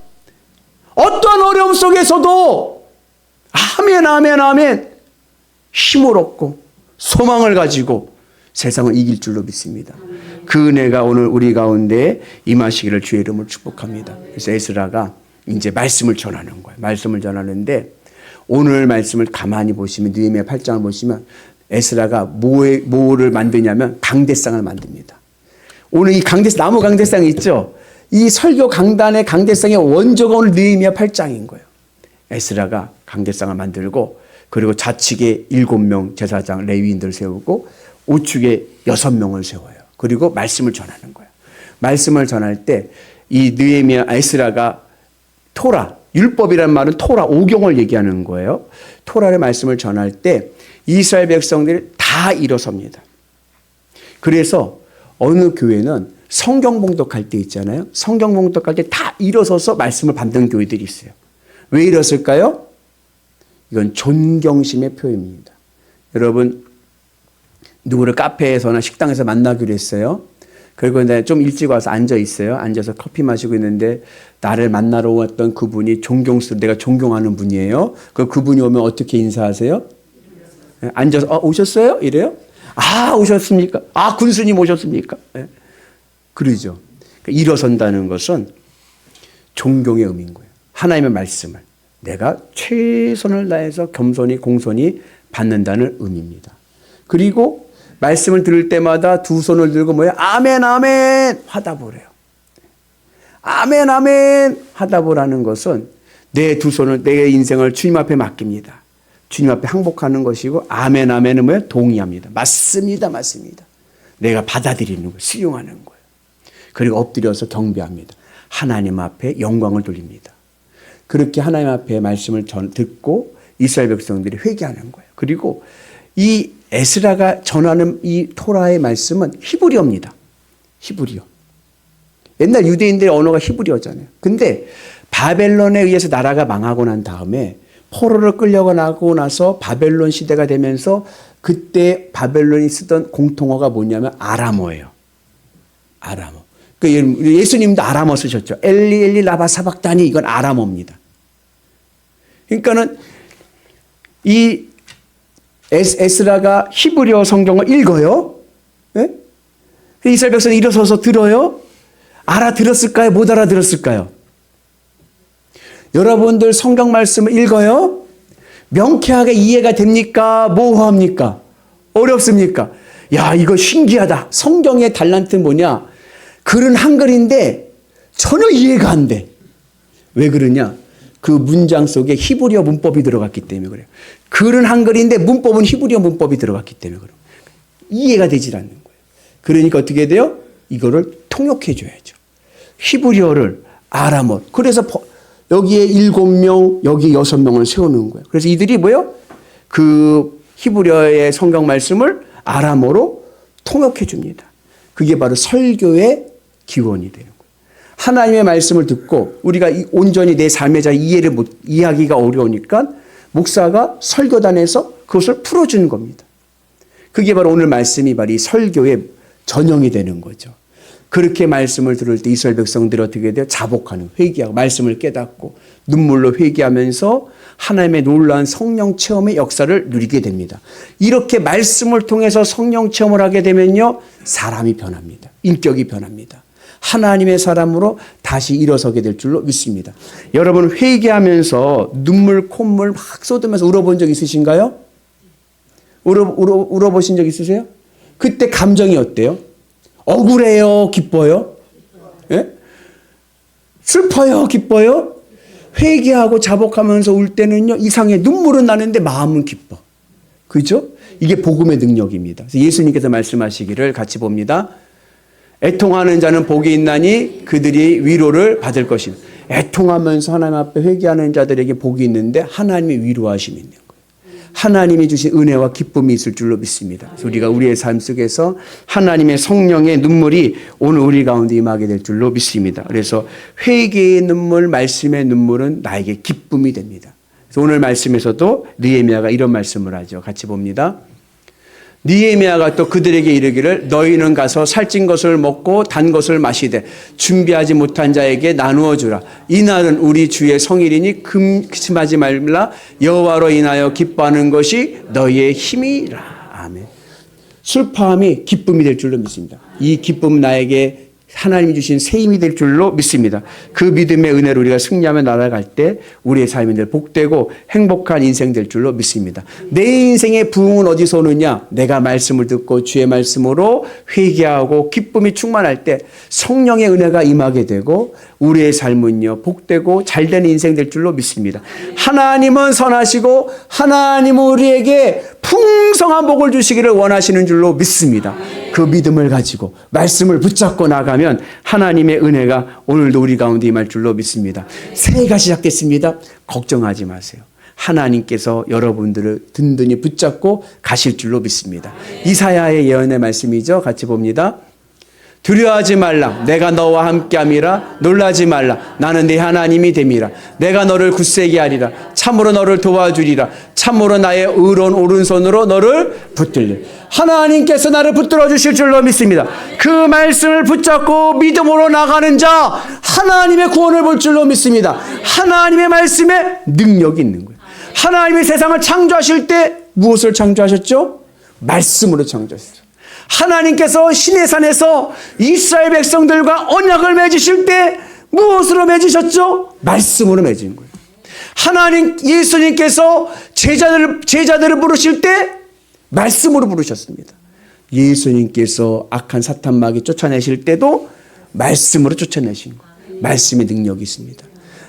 어떠한 어려움 속에서도 아멘, 아멘, 아멘 힘을 얻고 소망을 가지고 세상을 이길 줄로 믿습니다. 그 은혜가 오늘 우리 가운데 임하시기를 주의 이름으로 축복합니다. 그래서 에스라가 이제 말씀을 전하는 거예요. 말씀을 전하는데 오늘 말씀을 가만히 보시면 느헤미야 8장을 보시면 에스라가 뭐를 만드냐면 강대상을 만듭니다. 오늘 이 나무 강대상이 있죠. 이 설교 강단의 강대상의 원조가 오늘 느헤미야 8장인 거예요. 에스라가 강대상을 만들고 그리고 좌측에 7명 제사장 레위인들을 세우고 우측에 6명을 세워요. 그리고 말씀을 전하는 거예요. 말씀을 전할 때 이 느헤미야 에스라가 토라, 율법이라는 말은 토라, 오경을 얘기하는 거예요. 토라의 말씀을 전할 때 이스라엘 백성들이 다 일어섭니다. 그래서 어느 교회는 성경 봉독할 때 있잖아요. 성경 봉독할 때 다 일어서서 말씀을 받는 교회들이 있어요. 왜 이랬을까요? 이건 존경심의 표현입니다. 여러분, 누구를 카페에서나 식당에서 만나기로 했어요. 그리고 좀 일찍 와서 앉아 있어요. 앉아서 커피 마시고 있는데 나를 만나러 왔던 그분이 내가 존경하는 분이에요. 그분이 오면 어떻게 인사하세요? 앉아서 오셨어요? 이래요? 아, 오셨습니까? 아, 군수님 오셨습니까? 네. 그러죠. 일어선다는 것은 존경의 의미인 거예요. 하나님의 말씀을 내가 최선을 다해서 겸손히 공손히 받는다는 의미입니다. 그리고 말씀을 들을 때마다 두 손을 들고 뭐야? 아멘, 아멘! 화답을 해요. 아멘, 아멘! 화답을 것은 내 두 손을, 내 인생을 주님 앞에 맡깁니다. 주님 앞에 항복하는 것이고, 아멘, 아멘은 뭐예요? 동의합니다. 맞습니다, 맞습니다. 내가 받아들이는 거예요. 수용하는 거예요. 그리고 엎드려서 경배합니다. 하나님 앞에 영광을 돌립니다. 그렇게 하나님 앞에 말씀을 듣고 이스라엘 백성들이 회개하는 거예요. 그리고 이 에스라가 전하는 이 토라의 말씀은 히브리어입니다. 히브리어. 옛날 유대인들의 언어가 히브리어잖아요. 근데 바벨론에 의해서 나라가 망하고 난 다음에 포로로 끌려가고 나서 바벨론 시대가 되면서 그때 바벨론이 쓰던 공통어가 뭐냐면 아람어예요. 아람어. 예수님도 아람어 쓰셨죠. 엘리 엘리 라바 사박다니, 이건 아람어입니다. 그러니까는 이 에스라가 히브리어 성경을 읽어요. 예? 이스라엘 백성이 일어서서 들어요. 알아들었을까요? 못 알아들었을까요? 여러분들 성경 말씀을 읽어요? 명쾌하게 이해가 됩니까? 모호합니까? 어렵습니까? 야, 이거 신기하다. 성경의 달란트는 뭐냐? 글은 한글인데 전혀 이해가 안 돼. 왜 그러냐? 그 문장 속에 히브리어 문법이 들어갔기 때문에 그래요. 글은 한글인데 문법은 히브리어 문법이 들어갔기 때문에 그래요. 이해가 되질 않는 거예요. 그러니까 어떻게 돼요? 이거를 통역해 줘야죠. 히브리어를 아람어. 그래서 여기에 7명, 여기 6명을 세우는 거예요. 그래서 이들이 뭐예요? 그 히브리어의 성경 말씀을 아람어로 통역해 줍니다. 그게 바로 설교의 기원이 되는 거예요. 하나님의 말씀을 듣고 우리가 온전히 내 삶의 자 이해하기가 어려우니까 목사가 설교단에서 그것을 풀어주는 겁니다. 그게 바로 오늘 말씀이 바로 이 설교의 전형이 되는 거죠. 그렇게 말씀을 들을 때 이스라엘 백성들이 어떻게 돼요? 자복하는, 회개하고 말씀을 깨닫고 눈물로 회개하면서 하나님의 놀라운 성령 체험의 역사를 누리게 됩니다. 이렇게 말씀을 통해서 성령 체험을 하게 되면요, 사람이 변합니다. 인격이 변합니다. 하나님의 사람으로 다시 일어서게 될 줄로 믿습니다. 여러분 회개하면서 눈물, 콧물 막 쏟으면서 울어본 적 있으신가요? 울어보신 적 있으세요? 그때 감정이 어때요? 억울해요? 기뻐요? 예? 슬퍼요? 기뻐요? 회개하고 자복하면서 울 때는요, 이상해. 눈물은 나는데 마음은 기뻐. 그죠? 이게 복음의 능력입니다. 그래서 예수님께서 말씀하시기를 같이 봅니다. 애통하는 자는 복이 있나니 그들이 위로를 받을 것이다. 애통하면서 하나님 앞에 회개하는 자들에게 복이 있는데 하나님의 위로하심이 있는 거예요. 하나님이 주신 은혜와 기쁨이 있을 줄로 믿습니다. 그래서 우리가 우리의 삶 속에서 하나님의 성령의 눈물이 오늘 우리 가운데 임하게 될 줄로 믿습니다. 그래서 회개의 눈물, 말씀의 눈물은 나에게 기쁨이 됩니다. 그래서 오늘 말씀에서도 느헤미야가 이런 말씀을 하죠. 같이 봅니다. 느헤미야가 또 그들에게 이르기를 너희는 가서 살찐 것을 먹고 단 것을 마시되 준비하지 못한 자에게 나누어 주라. 이날은 우리 주의 성일이니 금심하지 말라. 여호와로 인하여 기뻐하는 것이 너희의 힘이라. 아멘. 슬퍼함이 기쁨이 될 줄로 믿습니다. 이 기쁨 나에게 하나님이 주신 새 힘이 될 줄로 믿습니다. 그 믿음의 은혜로 우리가 승리하며 날아갈 때 우리의 삶이 늘 복되고 행복한 인생 될 줄로 믿습니다. 내 인생의 부흥은 어디서 오느냐? 내가 말씀을 듣고 주의 말씀으로 회개하고 기쁨이 충만할 때 성령의 은혜가 임하게 되고 우리의 삶은요 복되고 잘되는 인생 될 줄로 믿습니다. 하나님은 선하시고 하나님은 우리에게 풍성한 복을 주시기를 원하시는 줄로 믿습니다. 그 믿음을 가지고 말씀을 붙잡고 나가면 하나님의 은혜가 오늘도 우리 가운데 임할 줄로 믿습니다. 새해가 시작됐습니다. 걱정하지 마세요. 하나님께서 여러분들을 든든히 붙잡고 가실 줄로 믿습니다. 이사야의 예언의 말씀이죠. 같이 봅니다. 두려워하지 말라. 내가 너와 함께함이라. 놀라지 말라. 나는 네 하나님이 됨이라. 내가 너를 굳세게 하리라. 참으로 너를 도와주리라. 참으로 나의 의로운 오른손으로 너를 붙들리라. 하나님께서 나를 붙들어 주실 줄로 믿습니다. 그 말씀을 붙잡고 믿음으로 나가는 자 하나님의 구원을 볼 줄로 믿습니다. 하나님의 말씀에 능력이 있는 거예요. 하나님이 세상을 창조하실 때 무엇을 창조하셨죠? 말씀으로 창조하셨어요. 하나님께서 시내산에서 이스라엘 백성들과 언약을 맺으실 때 무엇으로 맺으셨죠? 말씀으로 맺은 거예요. 하나님 예수님께서 제자들을 부르실 때 말씀으로 부르셨습니다. 예수님께서 악한 사탄 마귀 쫓아내실 때도 말씀으로 쫓아내신 거예요. 말씀의 능력이 있습니다.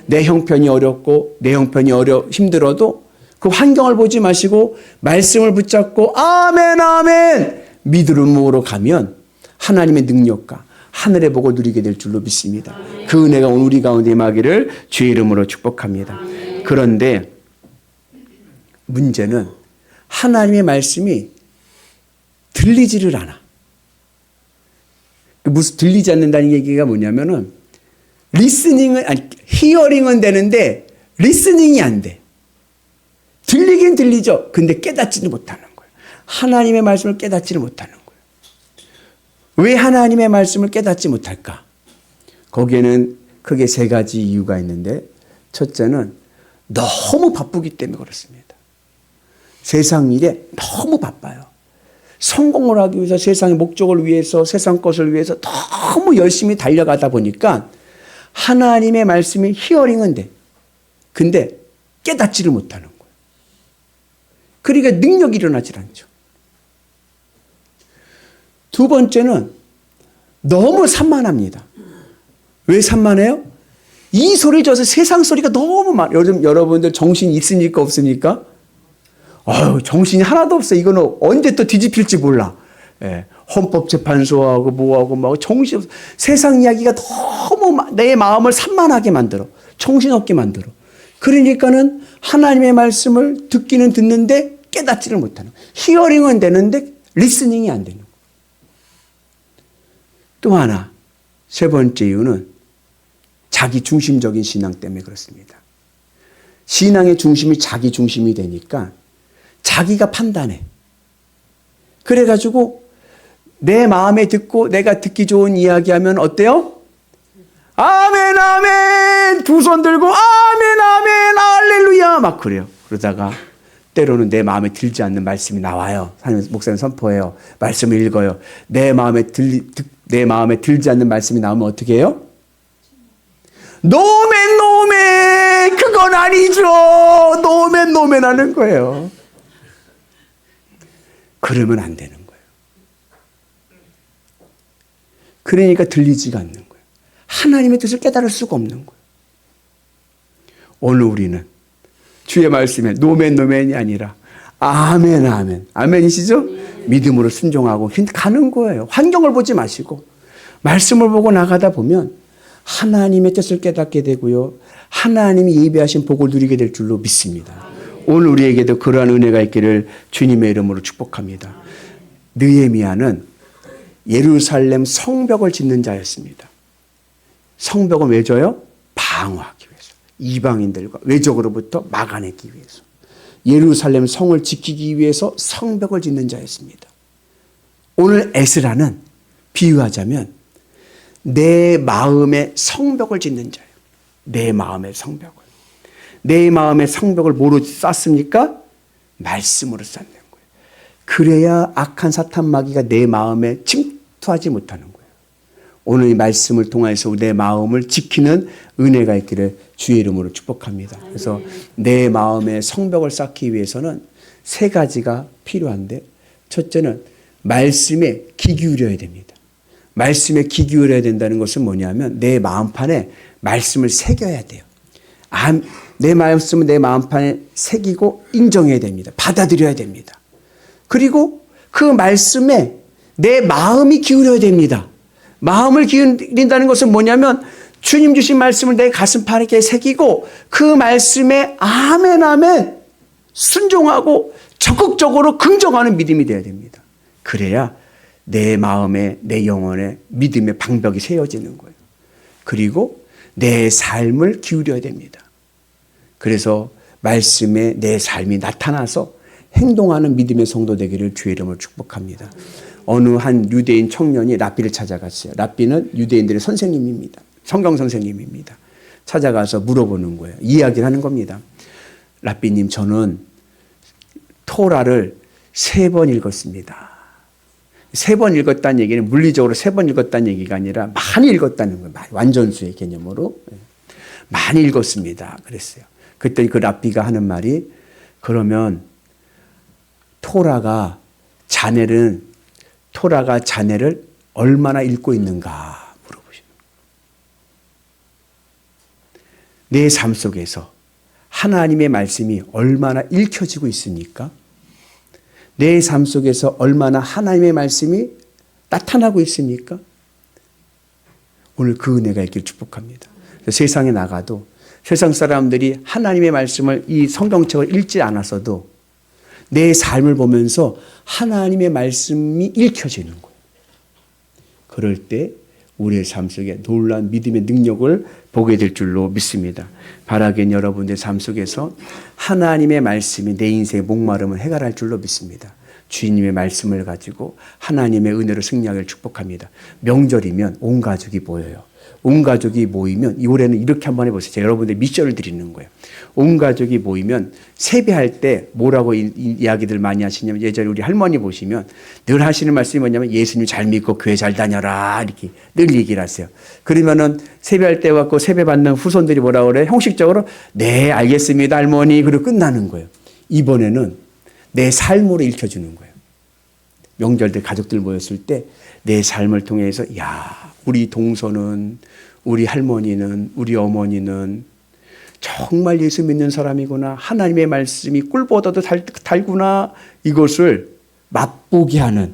내 형편이 어렵고 내 형편이 힘들어도 그 환경을 보지 마시고 말씀을 붙잡고 아멘 아멘 믿음으로 가면 하나님의 능력과 하늘에 보고 누리게 될 줄로 믿습니다. 그 은혜가 오늘 우리 가운데 임하기를 주의 이름으로 축복합니다. 그런데 문제는 하나님의 말씀이 들리지를 않아. 무슨 들리지 않는다는 얘기가 뭐냐면은 리스닝은 아니 히어링은 되는데 리스닝이 안 돼. 들리긴 들리죠. 근데 깨닫지는 못하는 거예요. 하나님의 말씀을 깨닫지를 못하는 거예요. 왜 하나님의 말씀을 깨닫지 못할까? 거기에는 크게 세 가지 이유가 있는데 첫째는 너무 바쁘기 때문에 그렇습니다. 세상 일에 너무 바빠요. 성공을 하기 위해서 세상의 목적을 위해서 세상 것을 위해서 너무 열심히 달려가다 보니까 하나님의 말씀이 히어링은 돼. 근데 깨닫지를 못하는 거예요. 그러니까 능력이 일어나질 않죠. 두 번째는 너무 산만합니다. 왜 산만해요? 이 소리 저서 세상 소리가 너무 많아요. 요즘 여러분들 정신 있습니까 없습니까? 정신이 하나도 없어. 이거는 언제 또 뒤집힐지 몰라. 예, 헌법재판소하고 뭐하고 막 정신 없어. 세상 이야기가 너무 내 마음을 산만하게 만들어. 정신없게 만들어. 그러니까는 하나님의 말씀을 듣기는 듣는데 깨닫지를 못하는 거예요. 히어링은 되는데 리스닝이 안 되는 거예요. 또 하나, 세 번째 이유는 자기 중심적인 신앙 때문에 그렇습니다. 신앙의 중심이 자기 중심이 되니까 자기가 판단해. 그래가지고 내 마음에 듣고 내가 듣기 좋은 이야기하면 어때요? 아멘 아멘 두 손 들고 아멘 아멘 할렐루야 막 그래요. 그러다가 때로는 내 마음에 들지 않는 말씀이 나와요. 목사님 선포해요. 말씀을 읽어요. 내 마음에 들지 않는 말씀이 나오면 어떻게 해요? 노멘 그건 아니죠. 노멘 하는 거예요. 그러면 안 되는 거예요. 그러니까 들리지가 않는 거예요. 하나님의 뜻을 깨달을 수가 없는 거예요. 오늘 우리는 주의 말씀에 노멘이 아니라 아멘. 아멘이시죠? 믿음으로 순종하고 가는 거예요. 환경을 보지 마시고 말씀을 보고 나가다 보면 하나님의 뜻을 깨닫게 되고요. 하나님이 예비하신 복을 누리게 될 줄로 믿습니다. 오늘 우리에게도 그러한 은혜가 있기를 주님의 이름으로 축복합니다. 느헤미야는 예루살렘 성벽을 짓는 자였습니다. 성벽은 왜 져요? 방어하기 위해서. 이방인들과 외적으로부터 막아내기 위해서. 예루살렘 성을 지키기 위해서 성벽을 짓는 자였습니다. 오늘 에스라는 비유하자면 내 마음의 성벽을 짓는 자예요. 내 마음의 성벽을. 내 마음의 성벽을 뭐로 쌓습니까? 말씀으로 쌓는 거예요. 그래야 악한 사탄 마귀가 내 마음에 침투하지 못하는 거예요. 오늘 이 말씀을 통해서 내 마음을 지키는 은혜가 있기를 주의 이름으로 축복합니다. 그래서 내 마음의 성벽을 쌓기 위해서는 세 가지가 필요한데 첫째는 말씀에 귀 기울여야 됩니다. 말씀에 귀 기울여야 된다는 것은 뭐냐면 내 마음판에 말씀을 새겨야 돼요. 내 말씀은 내 마음판에 새기고 인정해야 됩니다. 받아들여야 됩니다. 그리고 그 말씀에 내 마음이 기울여야 됩니다. 마음을 기울인다는 것은 뭐냐면 주님 주신 말씀을 내 가슴판에 새기고 그 말씀에 아멘 순종하고 적극적으로 긍정하는 믿음이 되어야 됩니다. 그래야 내 마음에 내 영혼에 믿음의 방벽이 세워지는 거예요. 그리고 내 삶을 기울여야 됩니다. 그래서 말씀에 내 삶이 나타나서 행동하는 믿음의 성도 되기를 주의 이름으로 축복합니다. 어느 한 유대인 청년이 랍비를 찾아갔어요. 랍비는 유대인들의 선생님입니다. 성경 선생님입니다. 찾아가서 물어보는 거예요. 이야기를 하는 겁니다. 랍비님, 저는 토라를 3번 읽었습니다. 3번 읽었다는 얘기는 물리적으로 3번 읽었다는 얘기가 아니라 많이 읽었다는 거예요. 완전수의 개념으로. 많이 읽었습니다. 그랬어요. 그때 그 랍비가 하는 말이 그러면 토라가 자네를 얼마나 읽고 있는가 물어보시는 거예요. 내 삶 속에서 하나님의 말씀이 얼마나 읽혀지고 있습니까? 내 삶 속에서 얼마나 하나님의 말씀이 나타나고 있습니까? 오늘 그 은혜가 있길 축복합니다. 세상에 나가도 세상 사람들이 하나님의 말씀을 이 성경책을 읽지 않았어도 내 삶을 보면서 하나님의 말씀이 읽혀지는 거예요. 그럴 때 우리의 삶 속에 놀라운 믿음의 능력을 보게 될 줄로 믿습니다. 바라긴 여러분의 삶 속에서 하나님의 말씀이 내 인생의 목마름을 해결할 줄로 믿습니다. 주님의 말씀을 가지고 하나님의 은혜로 승리하기를 축복합니다. 명절이면 온 가족이 모여요. 온 가족이 모이면 이 올해는 이렇게 한번 해보세요. 제가 여러분들 미션을 드리는 거예요. 온 가족이 모이면 세배할 때 뭐라고 이야기들 많이 하시냐면 예전에 우리 할머니 보시면 늘 하시는 말씀이 뭐냐면 예수님 잘 믿고 교회 잘 다녀라 이렇게 늘 얘기를 하세요. 그러면은 세배할 때 갖고 세배 받는 후손들이 뭐라고 그래? 형식적으로 네 알겠습니다 할머니 그리고 끝나는 거예요. 이번에는 내 삶으로 읽혀주는 거예요. 명절 때 가족들 모였을 때 내 삶을 통해서 야 우리 동서는 우리 할머니는 우리 어머니는 정말 예수 믿는 사람이구나. 하나님의 말씀이 꿀보다도 달구나. 이것을 맛보게 하는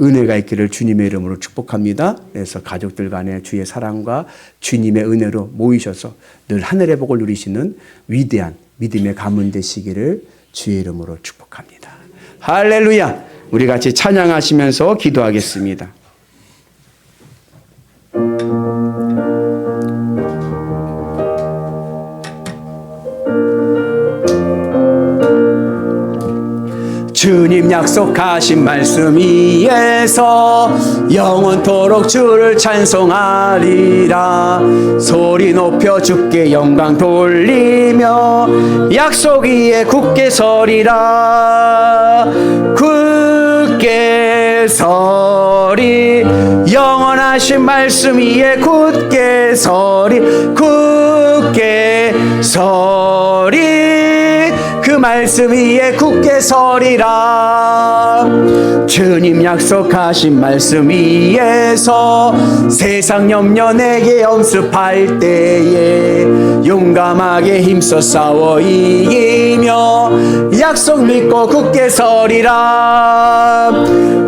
은혜가 있기를 주님의 이름으로 축복합니다. 그래서 가족들 간의 주의 사랑과 주님의 은혜로 모이셔서 늘 하늘의 복을 누리시는 위대한 믿음의 가문 되시기를 주의 이름으로 축복합니다. 할렐루야. 우리 같이 찬양하시면서 기도하겠습니다. 주님 약속하신 말씀 위에서 영원토록 주를 찬송하리라. 소리 높여 주께 영광 돌리며 약속 위에 굳게 서리라. 굳게 서리 영원하신 말씀 위에 굳게 서리 굳게 서리 그 말씀 위에 굳게 서리라. 주님 약속하신 말씀 위에서 세상 염려 내게 연습할 때에 용감하게 힘써 싸워 이기며 약속 믿고 굳게 서리라.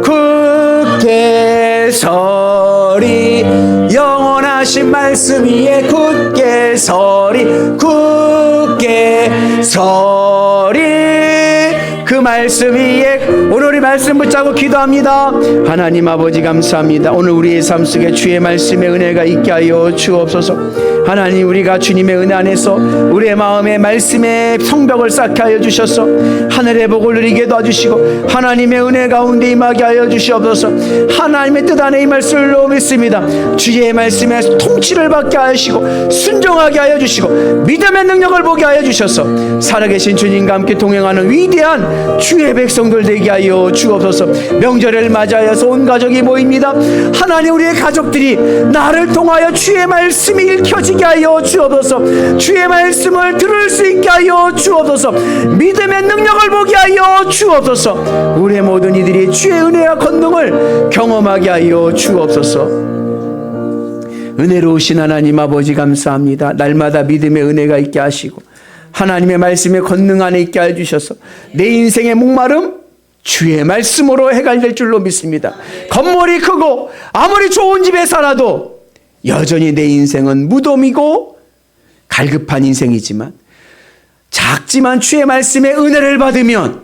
굳게 서리 영원하신 말씀 위에 굳게 서리 굳게 서리 그 말씀 위에 오늘 우리 말씀 붙잡고 기도합니다. 하나님 아버지 감사합니다. 오늘 우리의 삶 속에 주의 말씀의 은혜가 있게 하여 주옵소서. 하나님 우리가 주님의 은혜 안에서 우리의 마음에 말씀의 성벽을 쌓게 하여 주셔서 하늘의 복을 누리게 도와주시고 하나님의 은혜 가운데 임하게 하여 주시옵소서. 하나님의 뜻 안에 이 말씀을 믿습니다. 주의 말씀에 통치를 받게 하시고 순종하게 하여 주시고 믿음의 능력을 보게 하여 주셔서 살아계신 주님과 함께 동행하는 위대한 주의 백성들 되게 하여 주옵소서. 명절을 맞이하여서 온 가족이 모입니다. 하나님 우리의 가족들이 나를 통하여 주의 말씀이 읽혀지게 하여 주옵소서. 주의 말씀을 들을 수 있게 하여 주옵소서. 믿음의 능력을 보게 하여 주옵소서. 우리의 모든 이들이 주의 은혜와 권능을 경험하게 하여 주옵소서. 은혜로우신 하나님 아버지 감사합니다. 날마다 믿음의 은혜가 있게 하시고 하나님의 말씀의 권능 안에 있게 해주셔서 내 인생의 목마름 주의 말씀으로 해결될 줄로 믿습니다. 건물이 크고 아무리 좋은 집에 살아도 여전히 내 인생은 무덤이고 갈급한 인생이지만 작지만 주의 말씀의 은혜를 받으면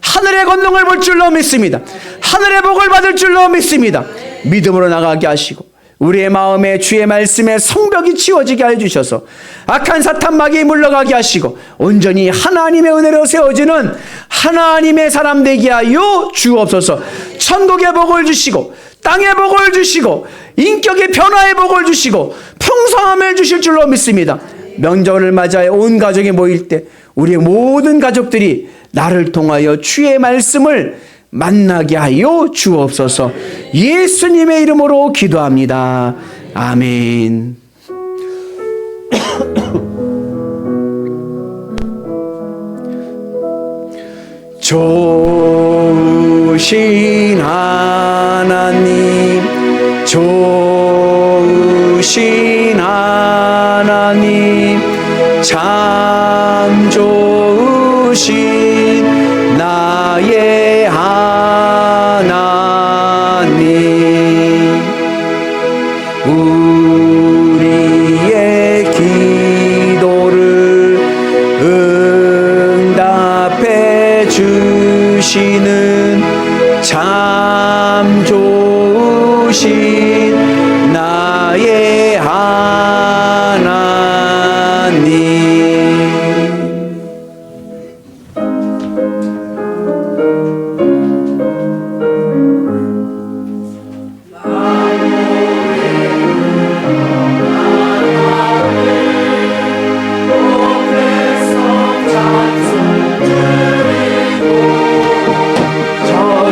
하늘의 권능을 볼 줄로 믿습니다. 하늘의 복을 받을 줄로 믿습니다. 믿음으로 나가게 하시고 우리의 마음에 주의 말씀의 성벽이 치워지게 해주셔서 악한 사탄 마귀 물러가게 하시고 온전히 하나님의 은혜로 세워지는 하나님의 사람 되게 하여 주옵소서. 천국의 복을 주시고 땅의 복을 주시고 인격의 변화의 복을 주시고 풍성함을 주실 줄로 믿습니다. 명절을 맞아야 온 가족이 모일 때 우리의 모든 가족들이 나를 통하여 주의 말씀을 만나게 하여 주옵소서. 예수님의 이름으로 기도합니다. 아멘. 좋으신 하나님, 좋으신 하나님, 참 좋으신 나의 하나님, 주시는 참 좋으신 나의 하나님.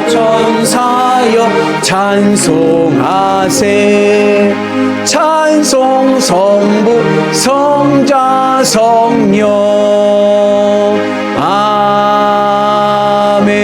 천사여 찬송하세. 찬송 성부 성자 성령. 아멘.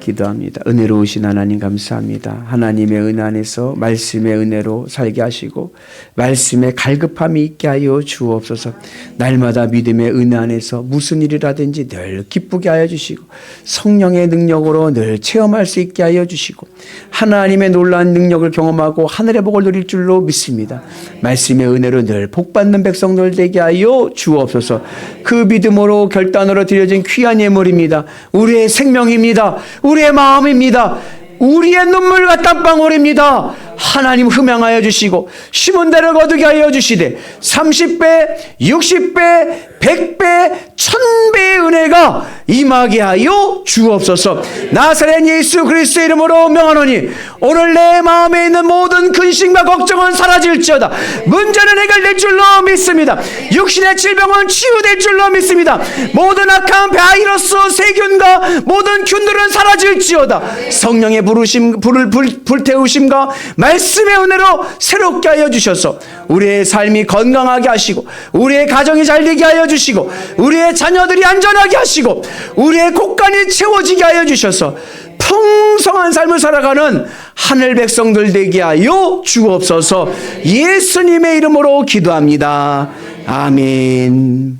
기도합니다. 은혜로우신 하나님 감사합니다. 하나님의 은혜 안에서 말씀의 은혜로 살게 하시고 말씀의 갈급함이 있게 하여 주옵소서. 날마다 믿음의 은혜 안에서 무슨 일이라든지 늘 기쁘게 하여 주시고 성령의 능력으로 늘 체험할 수 있게 하여 주시고 하나님의 놀라운 능력을 경험하고 하늘의 복을 누릴 줄로 믿습니다. 말씀의 은혜로 늘 복받는 백성들 되게 하여 주옵소서. 그 믿음으로 결단으로 드려진 귀한 예물입니다. 우리의 생명입니다. 우리의 마음입니다. 우리의 눈물과 땀방울입니다. 하나님 흠양하여 주시고 심은 대로 거두게 하여 주시되 30배, 60배, 100배, 1000배의 은혜가 임하게 하여 주옵소서. 나사렛 예수 그리스도의 이름으로 명하노니 오늘 내 마음에 있는 모든 근심과 걱정은 사라질지어다. 문제는 해결될 줄로 믿습니다. 육신의 질병은 치유될 줄로 믿습니다. 모든 악한 바이러스, 세균과 모든 균들은 사라질지어다. 성령의 부르심, 불태우심과 말씀의 은혜로 새롭게 하여 주셔서 우리의 삶이 건강하게 하시고 우리의 가정이 잘되게 하여 주시고 우리의 자녀들이 안전하게 하시고 우리의 곳간이 채워지게 하여 주셔서 풍성한 삶을 살아가는 하늘 백성들 되게 하여 주옵소서. 예수님의 이름으로 기도합니다. 아멘.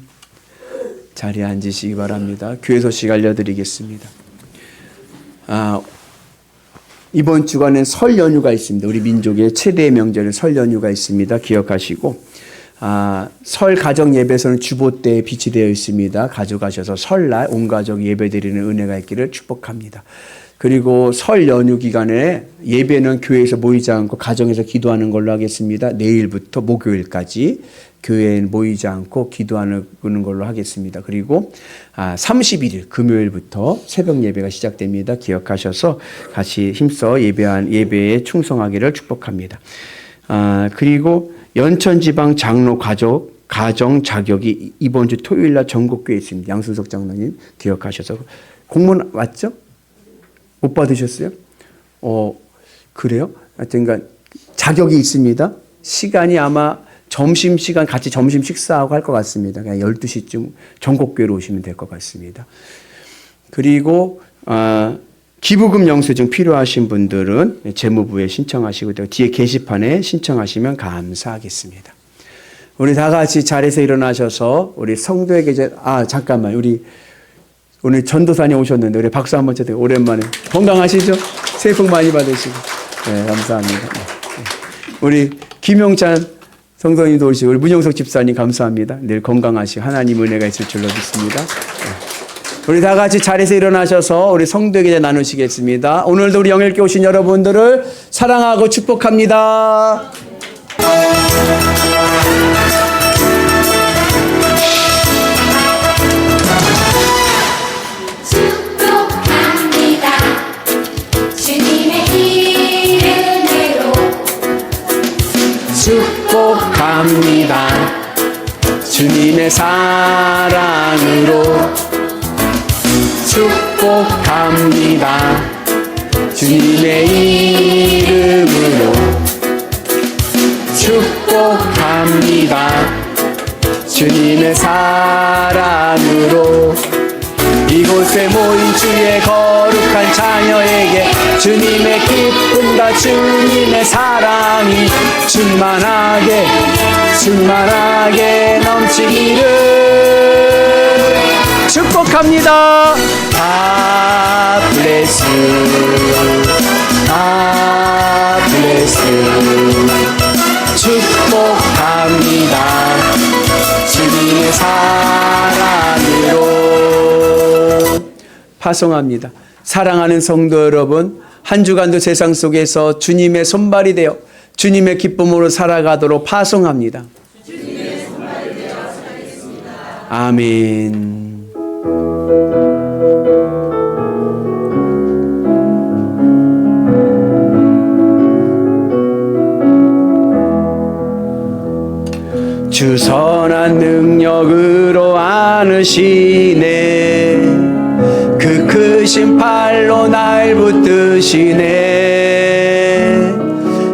자리에 앉으시기 바랍니다. 교회 소식 알려드리겠습니다. 이번 주간엔 설 연휴가 있습니다. 우리 민족의 최대의 명절은 설 연휴가 있습니다. 기억하시고 설 가정 예배에서는 주보대에 빛이 되어 있습니다. 가져가셔서 설날 온 가족 예배 드리는 은혜가 있기를 축복합니다. 그리고 설 연휴 기간에 예배는 교회에서 모이지 않고 가정에서 기도하는 걸로 하겠습니다. 내일부터 목요일까지 교회에 모이지 않고 기도하는 걸로 하겠습니다. 그리고 31일 금요일부터 새벽 예배가 시작됩니다. 기억하셔서 같이 힘써 예배에 충성하기를 축복합니다. 그리고 연천지방 장로 가정 자격이 이번 주 토요일날 전국교회에 있습니다. 양순석 장로님 기억하셔서 공문 왔죠? 못 받으셨어요? 그래요? 하여튼 그러니까 자격이 있습니다. 시간이 아마 점심시간 같이 점심 식사하고 할 것 같습니다. 그냥 12시쯤 전국교회로 오시면 될 것 같습니다. 그리고 기부금 영수증 필요하신 분들은 재무부에 신청하시고 뒤에 게시판에 신청하시면 감사하겠습니다. 우리 다 같이 자리에서 일어나셔서 우리 성도에게 잠깐만 우리 오늘 전도사님 오셨는데 우리 박수 한번 쳐드리고 오랜만에 건강하시죠? 새해 복 많이 받으시고 네, 감사합니다. 네. 우리 김용찬 성도님도 오시고 우리 문영석 집사님 감사합니다. 늘 건강하시고 하나님 은혜가 있을 줄로 믿습니다. 네. 우리 다 같이 자리에서 일어나셔서 우리 성도에게 나누시겠습니다. 오늘도 우리 영일교회 오신 여러분들을 사랑하고 축복합니다. 축복합니다. 주님의 사랑으로 축복합니다. 주님의 이름으로 축복합니다. 주님의 사랑으로 이곳에 모인 주의 거룩한 자녀에게 주님의 기쁨과 주님의 사랑이 충만하게 넘치기를 축복합니다. God bless you. God bless you. 축복합니다. 주님의 사랑으로 파송합니다. 사랑하는 성도 여러분, 한 주간도 세상 속에서 주님의 손발이 되어 주님의 기쁨으로 살아가도록 파송합니다. 주님의 손발이 되어 살겠습니다. 아멘. 주 선한 능력으로 안으시네. 그 크신 팔로 날 붙드시네.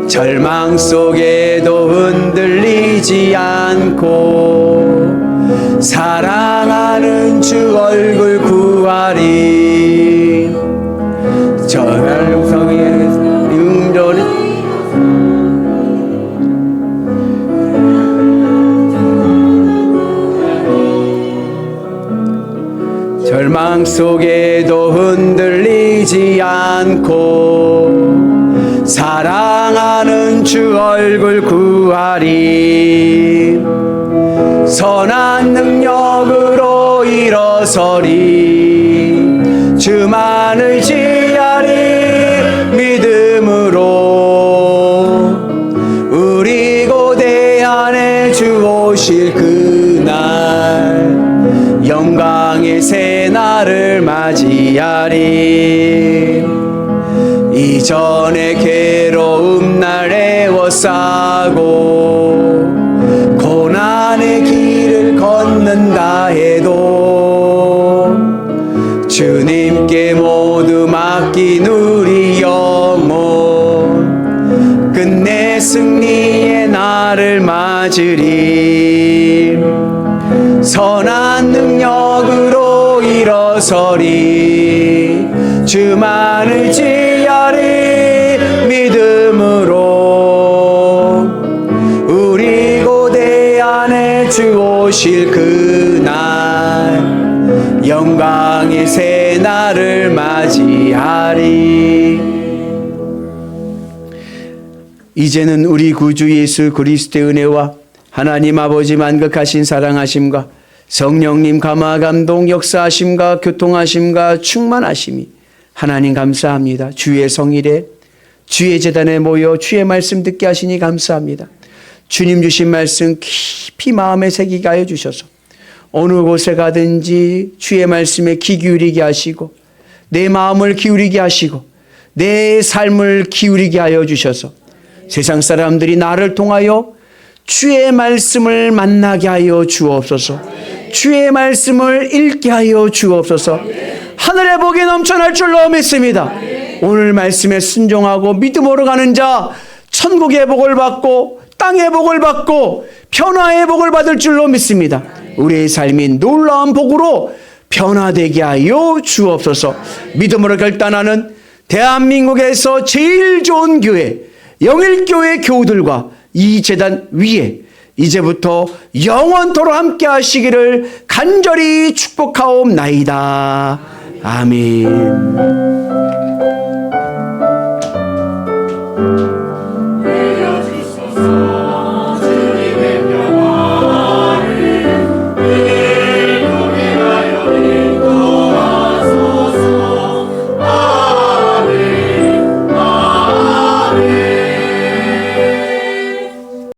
절망 속에도 흔들리지 않고 사랑하는 주 얼굴 구하리. 저혈성의 능조리 절망 속에도 흔들리지 않고 사랑하는 주 얼굴 구하리. 선한 능력으로 일어서리. 주만을 의지하리. 믿음으로 우리 고대 안에 주 오실 그날 영광의 새날을 맞이하리. 이전의 괴로움 날 애워싸고 고난의 길을 걷는다 해도 주님께 모두 맡긴 우리 영혼 끝내 승리의 날을 맞으리. 선한 능력으로 일어서리. 주만을 의지하리. 믿음으로 우리 고대 안에 주 오실 그날 영광의 새날을 맞이하리. 이제는 우리 구주 예수 그리스도의 은혜와 하나님 아버지 만극하신 사랑하심과 성령님 감화 감동 역사하심과 교통하심과 충만하심이 하나님 감사합니다. 주의 성일에 주의 제단에 모여 주의 말씀 듣게 하시니 감사합니다. 주님 주신 말씀 깊이 마음에 새기게 하여 주셔서 어느 곳에 가든지 주의 말씀에 귀 기울이게 하시고 내 마음을 기울이게 하시고 내 삶을 기울이게 하여 주셔서 세상 사람들이 나를 통하여 주의 말씀을 만나게 하여 주옵소서. 주의 말씀을 읽게 하여 주옵소서. 하늘의 복이 넘쳐날 줄로 믿습니다. 오늘 말씀에 순종하고 믿음으로 가는 자 천국의 복을 받고 땅의 복을 받고 변화의 복을 받을 줄로 믿습니다. 우리의 삶이 놀라운 복으로 변화되게 하여 주옵소서. 믿음으로 결단하는 대한민국에서 제일 좋은 교회 영일교회 교우들과 이 제단 위에 이제부터 영원토록 함께 하시기를 간절히 축복하옵나이다. 아멘.